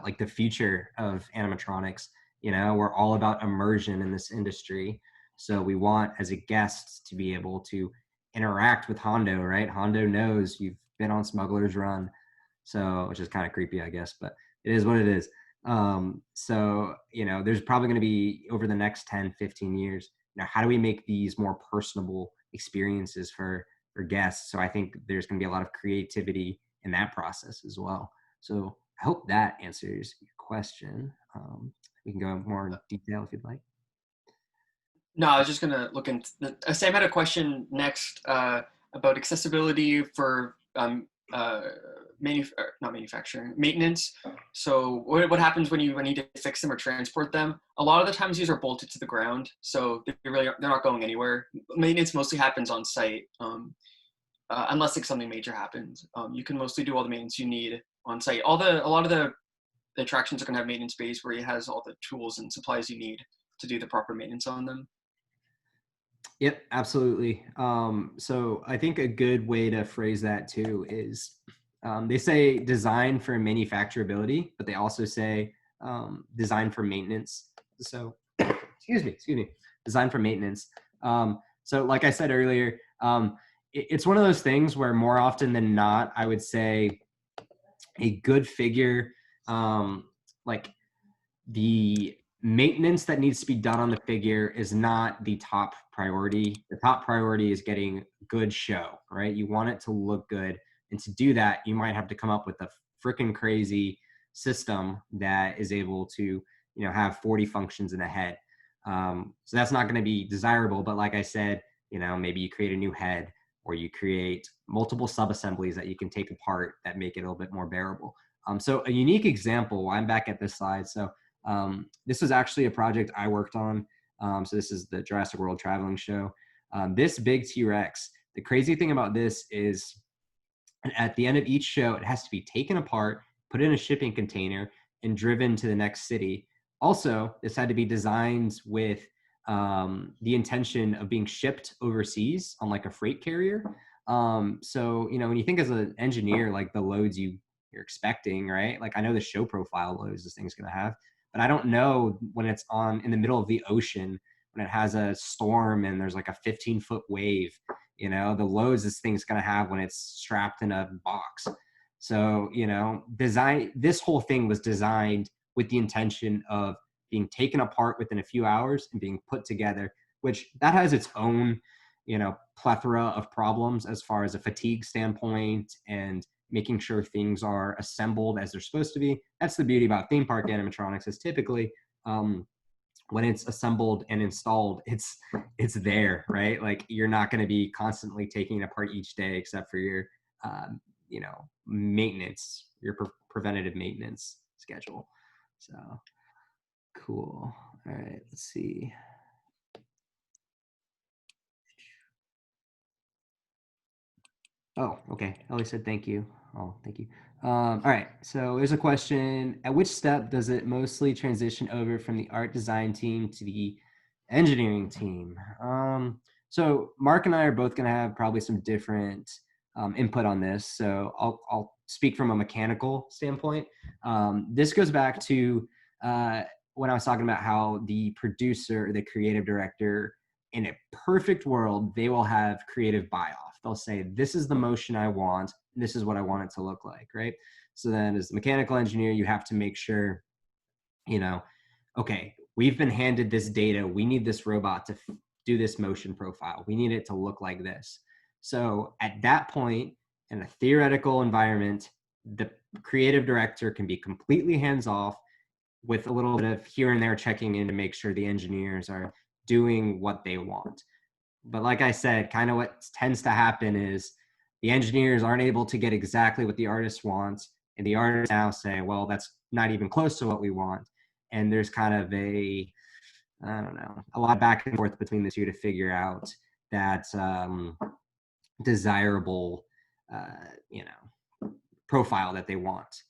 like the future of animatronics, you know, we're all about immersion in this industry. So we want, as a guest, to be able to interact with Hondo, right? Hondo knows you've been on Smuggler's Run, so, which is kind of creepy, I guess, but it is what it is. So, you know, there's probably going to be, over the next 10, 15 years, you know, how do we make these more personable experiences for guests? So I think there's going to be a lot of creativity in that process as well. So I hope that answers your question. We can go into more detail if you'd like. No, I was just gonna look into. Sam had a question next about accessibility for not manufacturing, maintenance. So what happens when you need to fix them or transport them? A lot of the times these are bolted to the ground, so they're not going anywhere. Maintenance mostly happens on site, unless like something major happens. You can mostly do all the maintenance you need on site. A lot of the attractions are gonna have maintenance bays where it has all the tools and supplies you need to do the proper maintenance on them. Yep, absolutely. So I think a good way to phrase that too is they say design for manufacturability, but they also say design for maintenance. So excuse me, design for maintenance. So like I said earlier, it's one of those things where more often than not, I would say a good figure, like the maintenance that needs to be done on the figure is not the top priority. The top priority is getting good show, right? You want it to look good. And to do that, you might have to come up with a freaking crazy system that is able to, you know, have 40 functions in a head. So that's not going to be desirable. But like I said, you know, maybe you create a new head, or you create multiple sub-assemblies that you can take apart that make it a little bit more bearable. So a unique example, I'm back at this slide. So this was actually a project I worked on. So this is the Jurassic World Traveling Show. This big T-Rex, the crazy thing about this is at the end of each show, it has to be taken apart, put in a shipping container, and driven to the next city. Also, this had to be designed with the intention of being shipped overseas on like a freight carrier. So, you know, when you think as an engineer, like the loads you're expecting, right? Like I know the show profile loads this thing's going to have, but I don't know when it's on in the middle of the ocean, when it has a storm and there's like a 15-foot wave, you know, the loads this thing's going to have when it's strapped in a box. So, you know, this whole thing was designed with the intention of being taken apart within a few hours and being put together, which that has its own, you know, plethora of problems as far as a fatigue standpoint and making sure things are assembled as they're supposed to be. That's the beauty about theme park animatronics, is typically when it's assembled and installed, it's there, right? Like, you're not going to be constantly taking it apart each day, except for your you know, maintenance, your preventative maintenance schedule. So cool. All right, let's see. Oh, okay. Ellie said thank you. Oh, thank you. All right, so there's a question. At which step does it mostly transition over from the art design team to the engineering team? So Mark and I are both going to have probably some different input on this. So I'll speak from a mechanical standpoint. This goes back to when I was talking about how the producer, the creative director, in a perfect world, they will have creative buy-off. They'll say, this is the motion I want. This is what I want it to look like, right? So then as the mechanical engineer, you have to make sure, you know, okay, we've been handed this data. We need this robot to do this motion profile. We need it to look like this. So at that point, in a theoretical environment, the creative director can be completely hands-off with a little bit of here and there checking in to make sure the engineers are doing what they want. But like I said, kind of what tends to happen is the engineers aren't able to get exactly what the artist wants, and the artists now say, well, that's not even close to what we want. And there's kind of a lot of back and forth between the two to figure out that desirable profile that they want.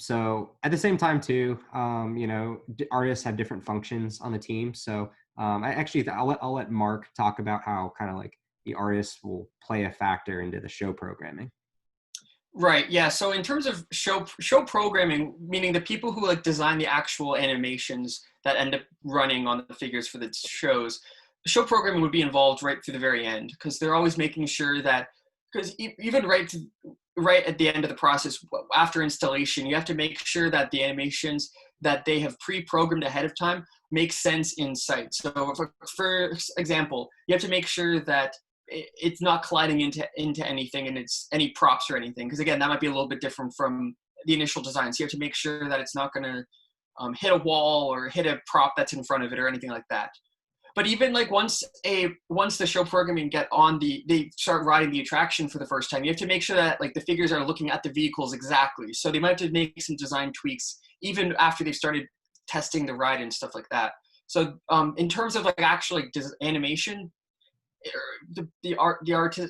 So at the same time too, artists have different functions on the team. So I'll let Mark talk about how kind of like the artists will play a factor into the show programming. Right. Yeah. So in terms of show programming, meaning the people who like design the actual animations that end up running on the figures for the shows, show programming would be involved right through the very end, because they're always making sure that, because even right at the end of the process after installation, you have to make sure that the animations that they have pre-programmed ahead of time make sense in sight. So for example, you have to make sure that it's not colliding into anything, and it's any props or anything, because again, that might be a little bit different from the initial design. So you have to make sure that it's not going to hit a wall or hit a prop that's in front of it or anything like that. But even like once the show programming they start riding the attraction for the first time, you have to make sure that like the figures are looking at the vehicles exactly. So they might have to make some design tweaks even after they've started testing the ride and stuff like that. So in terms of like actual like animation, the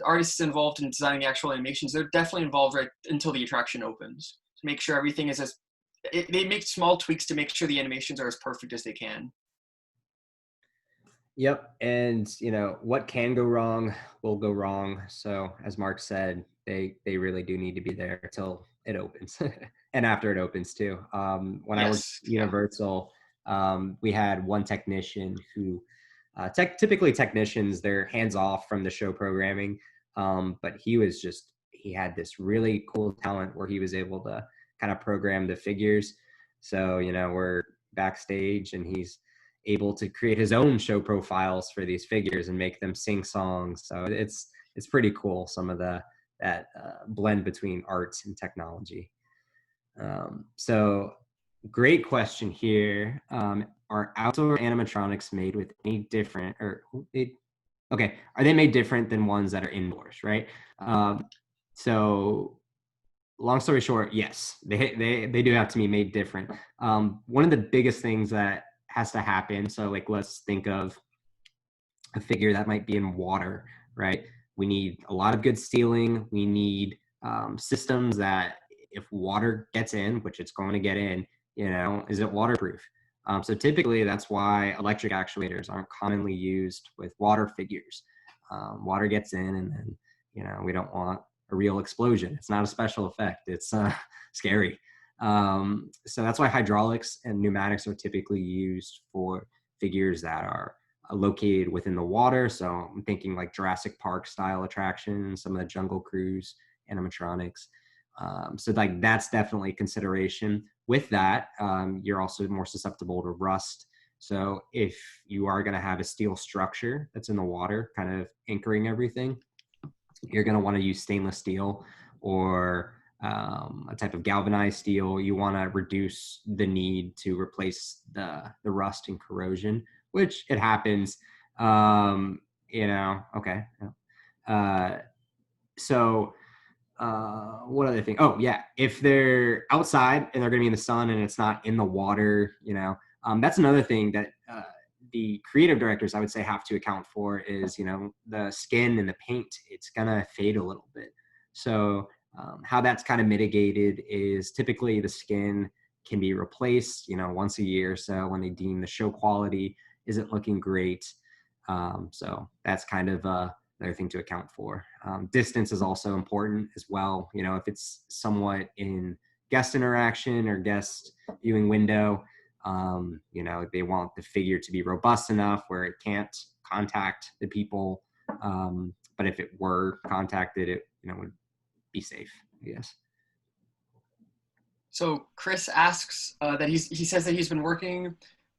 artists involved in designing the actual animations, they're definitely involved right until the attraction opens to make sure everything is they make small tweaks to make sure the animations are as perfect as they can. Yep. And what can go wrong will go wrong. So as Mark said, they really do need to be there till it opens and after it opens too. When I worked at Universal, we had one technician who typically technicians, they're hands off from the show programming. But he had this really cool talent where he was able to kind of program the figures. So, we're backstage and he's able to create his own show profiles for these figures and make them sing songs. So it's pretty cool, some of that blend between arts and technology. So great question here. Are outdoor animatronics made with any different are they made different than ones that are indoors, right? So long story short, yes, they do have to be made different. One of the biggest things that has to happen, so like let's think of a figure that might be in water, right? We need a lot of good sealing. We need systems that if water gets in, which it's going to get in, is it waterproof? So typically that's why electric actuators aren't commonly used with water figures. Water gets in and then, we don't want a real explosion. It's not a special effect. It's scary. So that's why hydraulics and pneumatics are typically used for figures that are located within the water. So I'm thinking like Jurassic Park style attractions, some of the Jungle Cruise animatronics. So like that's definitely consideration. With that, you're also more susceptible to rust. So if you are going to have a steel structure that's in the water, kind of anchoring everything, you're going to want to use stainless steel or a type of galvanized steel. You want to reduce the need to replace the rust and corrosion, which it happens. Okay. Uh, so what other thing? Oh yeah, if they're outside and they're going to be in the sun and it's not in the water, that's another thing that the creative directors, I would say, have to account for is, the skin and the paint, it's going to fade a little bit. So how that's kind of mitigated is typically the skin can be replaced, once a year. So when they deem the show quality isn't looking great. So that's kind of another thing to account for. Distance is also important as well. If it's somewhat in guest interaction or guest viewing window, they want the figure to be robust enough where it can't contact the people. But if it were contacted, it would be safe, I guess. So Chris asks that he says that he's been working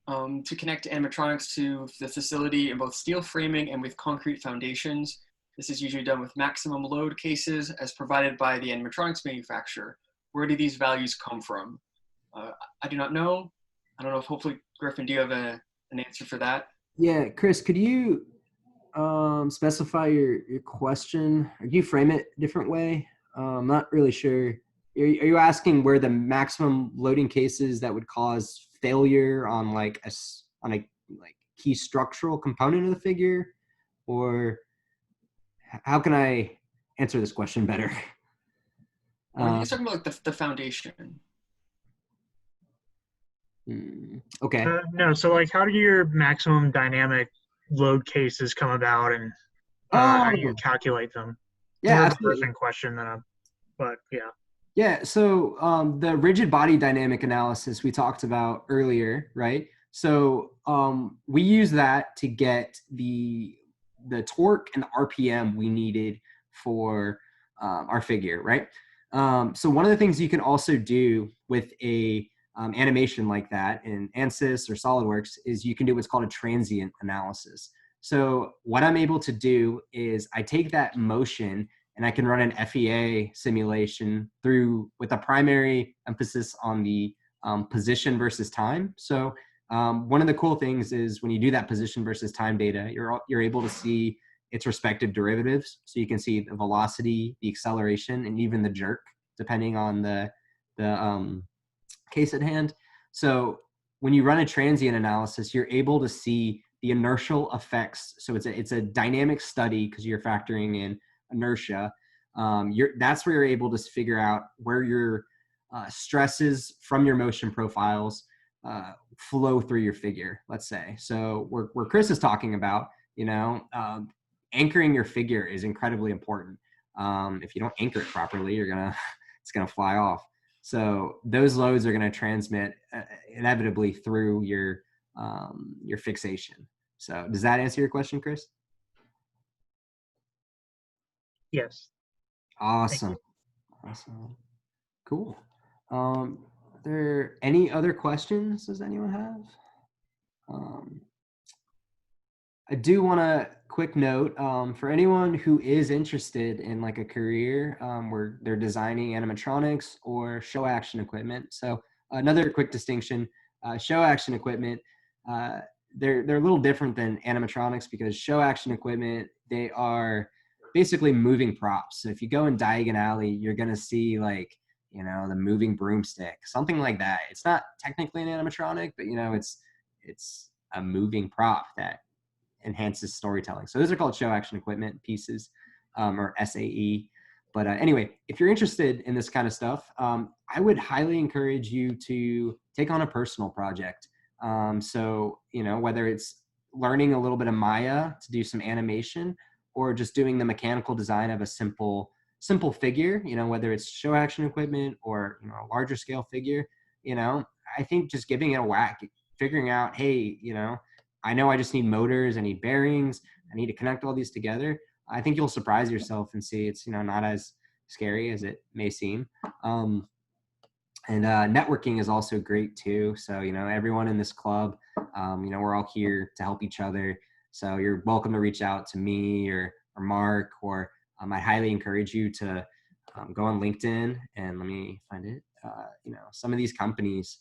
to connect animatronics to the facility in both steel framing and with concrete foundations. This is usually done with maximum load cases as provided by the animatronics manufacturer. Where do these values come from? I do not know. I don't know if hopefully, Griffin, do you have an answer for that? Yeah, Chris, could you specify your question? Or do you frame it a different way? I'm not really sure. Are you asking where the maximum loading cases that would cause failure on like a key structural component of the figure, or how can I answer this question better? I think he's talking about like the foundation. Okay. No, so like, how do your maximum dynamic load cases come about, and how do you calculate them? Yeah, More absolutely. of a Griffin question than but yeah. Yeah, so the rigid body dynamic analysis we talked about earlier, right? So we use that to get the torque and the RPM we needed for our figure, right? So one of the things you can also do with a animation like that in ANSYS or SolidWorks is you can do what's called a transient analysis. So what I'm able to do is I take that motion and I can run an FEA simulation through with a primary emphasis on the position versus time. So one of the cool things is when you do that position versus time data, you're able to see its respective derivatives. So you can see the velocity, the acceleration, and even the jerk, depending on the case at hand. So when you run a transient analysis, you're able to see the inertial effects. So it's a dynamic study because you're factoring in inertia. That's where you're able to figure out where your stresses from your motion profiles flow through your figure, let's say. So where Chris is talking about, anchoring your figure is incredibly important. If you don't anchor it properly, it's gonna fly off. So those loads are going to transmit inevitably through your fixation. So does that answer your question, Chris? Yes. Awesome. Cool. Are there any other questions? Does anyone have? I do want a quick note for anyone who is interested in like a career where they're designing animatronics or show action equipment. So another quick distinction: show action equipment, they're a little different than animatronics because show action equipment, they are basically moving props. So if you go in Diagon Alley, you're gonna see like the moving broomstick, something like that. It's not technically an animatronic, but it's a moving prop that enhances storytelling. So those are called show action equipment pieces, or SAE. But anyway, if you're interested in this kind of stuff, I would highly encourage you to take on a personal project. So, whether it's learning a little bit of Maya to do some animation or just doing the mechanical design of a simple simple figure, whether it's show action equipment or, a larger scale figure, I think just giving it a whack, figuring out, hey, I know I just need motors, I need bearings, I need to connect all these together. I think you'll surprise yourself and see it's, not as scary as it may seem. And networking is also great too. So, everyone in this club, we're all here to help each other. So you're welcome to reach out to me or Mark, or I highly encourage you to go on LinkedIn and let me find it. Some of these companies,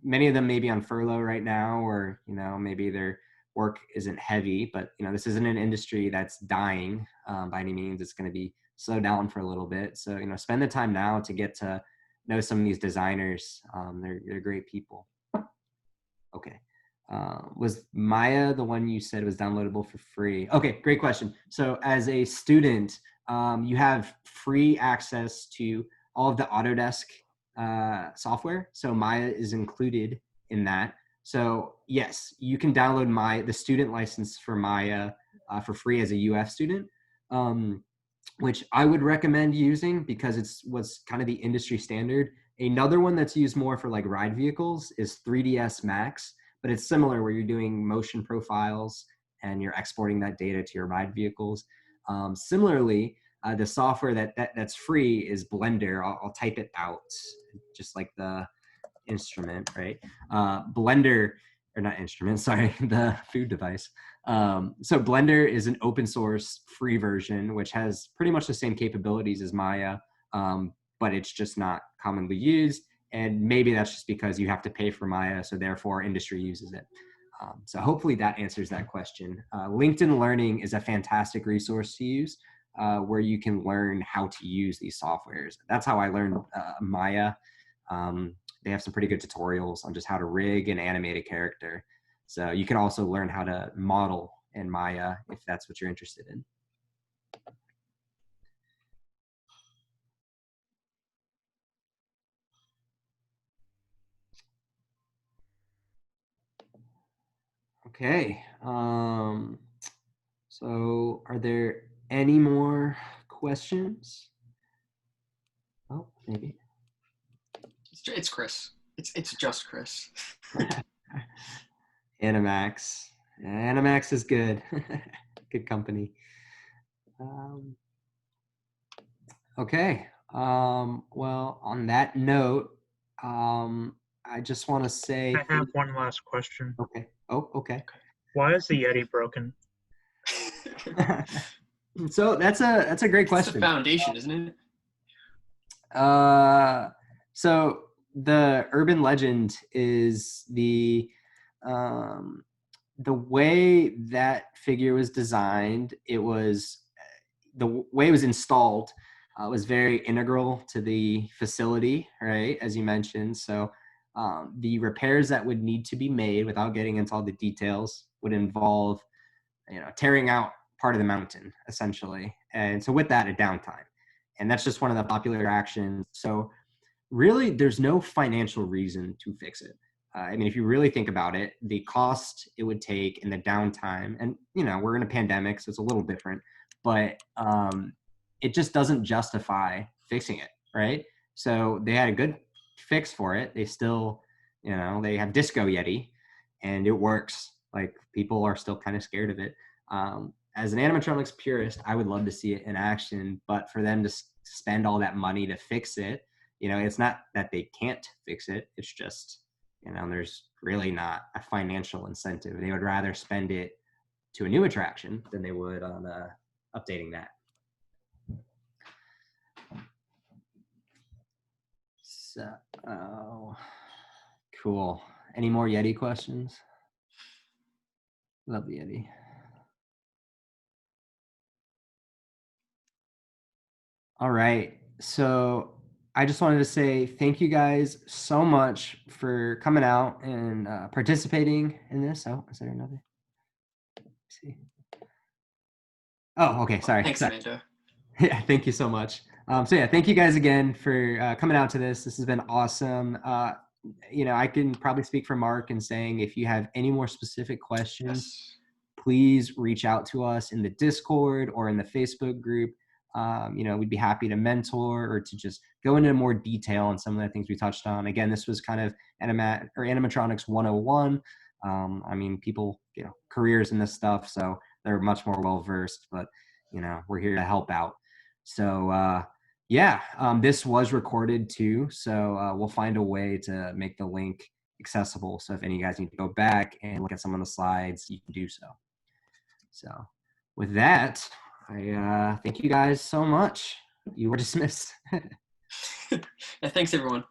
many of them may be on furlough right now, or, maybe their work isn't heavy, but, this isn't an industry that's dying by any means. It's going to be slowed down for a little bit. So, spend the time now to get to know some of these designers. They're great people. Okay. Was Maya the one you said was downloadable for free? Okay, great question. So as a student, you have free access to all of the Autodesk software. So Maya is included in that. So yes, you can download the student license for Maya for free as a UF student, which I would recommend using because it's what's kind of the industry standard. Another one that's used more for like ride vehicles is 3ds Max, but it's similar where you're doing motion profiles and you're exporting that data to your ride vehicles. Similarly, the software that's free is Blender. I'll type it out, just like the instrument, right? Blender, or not instrument, sorry, the food device. So Blender is an open source free version, which has pretty much the same capabilities as Maya, but it's just not commonly used. And maybe that's just because you have to pay for Maya, so therefore industry uses it. So hopefully that answers that question. LinkedIn Learning is a fantastic resource to use where you can learn how to use these softwares. That's how I learned Maya. They have some pretty good tutorials on just how to rig and animate a character. So you can also learn how to model in Maya if that's what you're interested in. Okay. So are there any more questions? Oh, maybe. It's Chris. It's just Chris. Animax. Animax is good. Good company. Okay. Well, on that note, I just want to say. I have one last question. Okay. Oh, okay. Why is the Yeti broken? So that's a great question. It's the foundation, isn't it? So the urban legend is the way that figure was designed. It was the way it was installed was very integral to the facility, right? As you mentioned. So the repairs that would need to be made, without getting into all the details, would involve, tearing out part of the mountain, essentially. And so with that, a downtime. And that's just one of the popular actions. So really, there's no financial reason to fix it. I mean, if you really think about it, the cost it would take and the downtime, and, we're in a pandemic, so it's a little different, but it just doesn't justify fixing it, right? So they had a good fix for it. They still, they have Disco Yeti, and it works. Like, people are still kind of scared of it. As an animatronics purist, I would love to see it in action, but for them to spend all that money to fix it, it's not that they can't fix it. It's just, there's really not a financial incentive. They would rather spend it to a new attraction than they would on updating that. So, cool. Any more Yeti questions? Love the Yeti. All right. So I just wanted to say thank you guys so much for coming out and participating in this. Oh, is there another? Let's see. Oh, okay. Sorry. Thanks, Sorry. Amanda. Yeah, thank you so much. So yeah, thank you guys again for coming out to this. This has been awesome. I can probably speak for Mark in saying if you have any more specific questions, Yes. please reach out to us in the Discord or in the Facebook group. We'd be happy to mentor or to just go into more detail on some of the things we touched on. Again, this was kind of Animatronics 101. People, careers in this stuff, so they're much more well-versed, but, we're here to help out. So, this was recorded too. So we'll find a way to make the link accessible. So if any of you guys need to go back and look at some of the slides, you can do so. So with that, I thank you guys so much. You were dismissed. Thanks, everyone.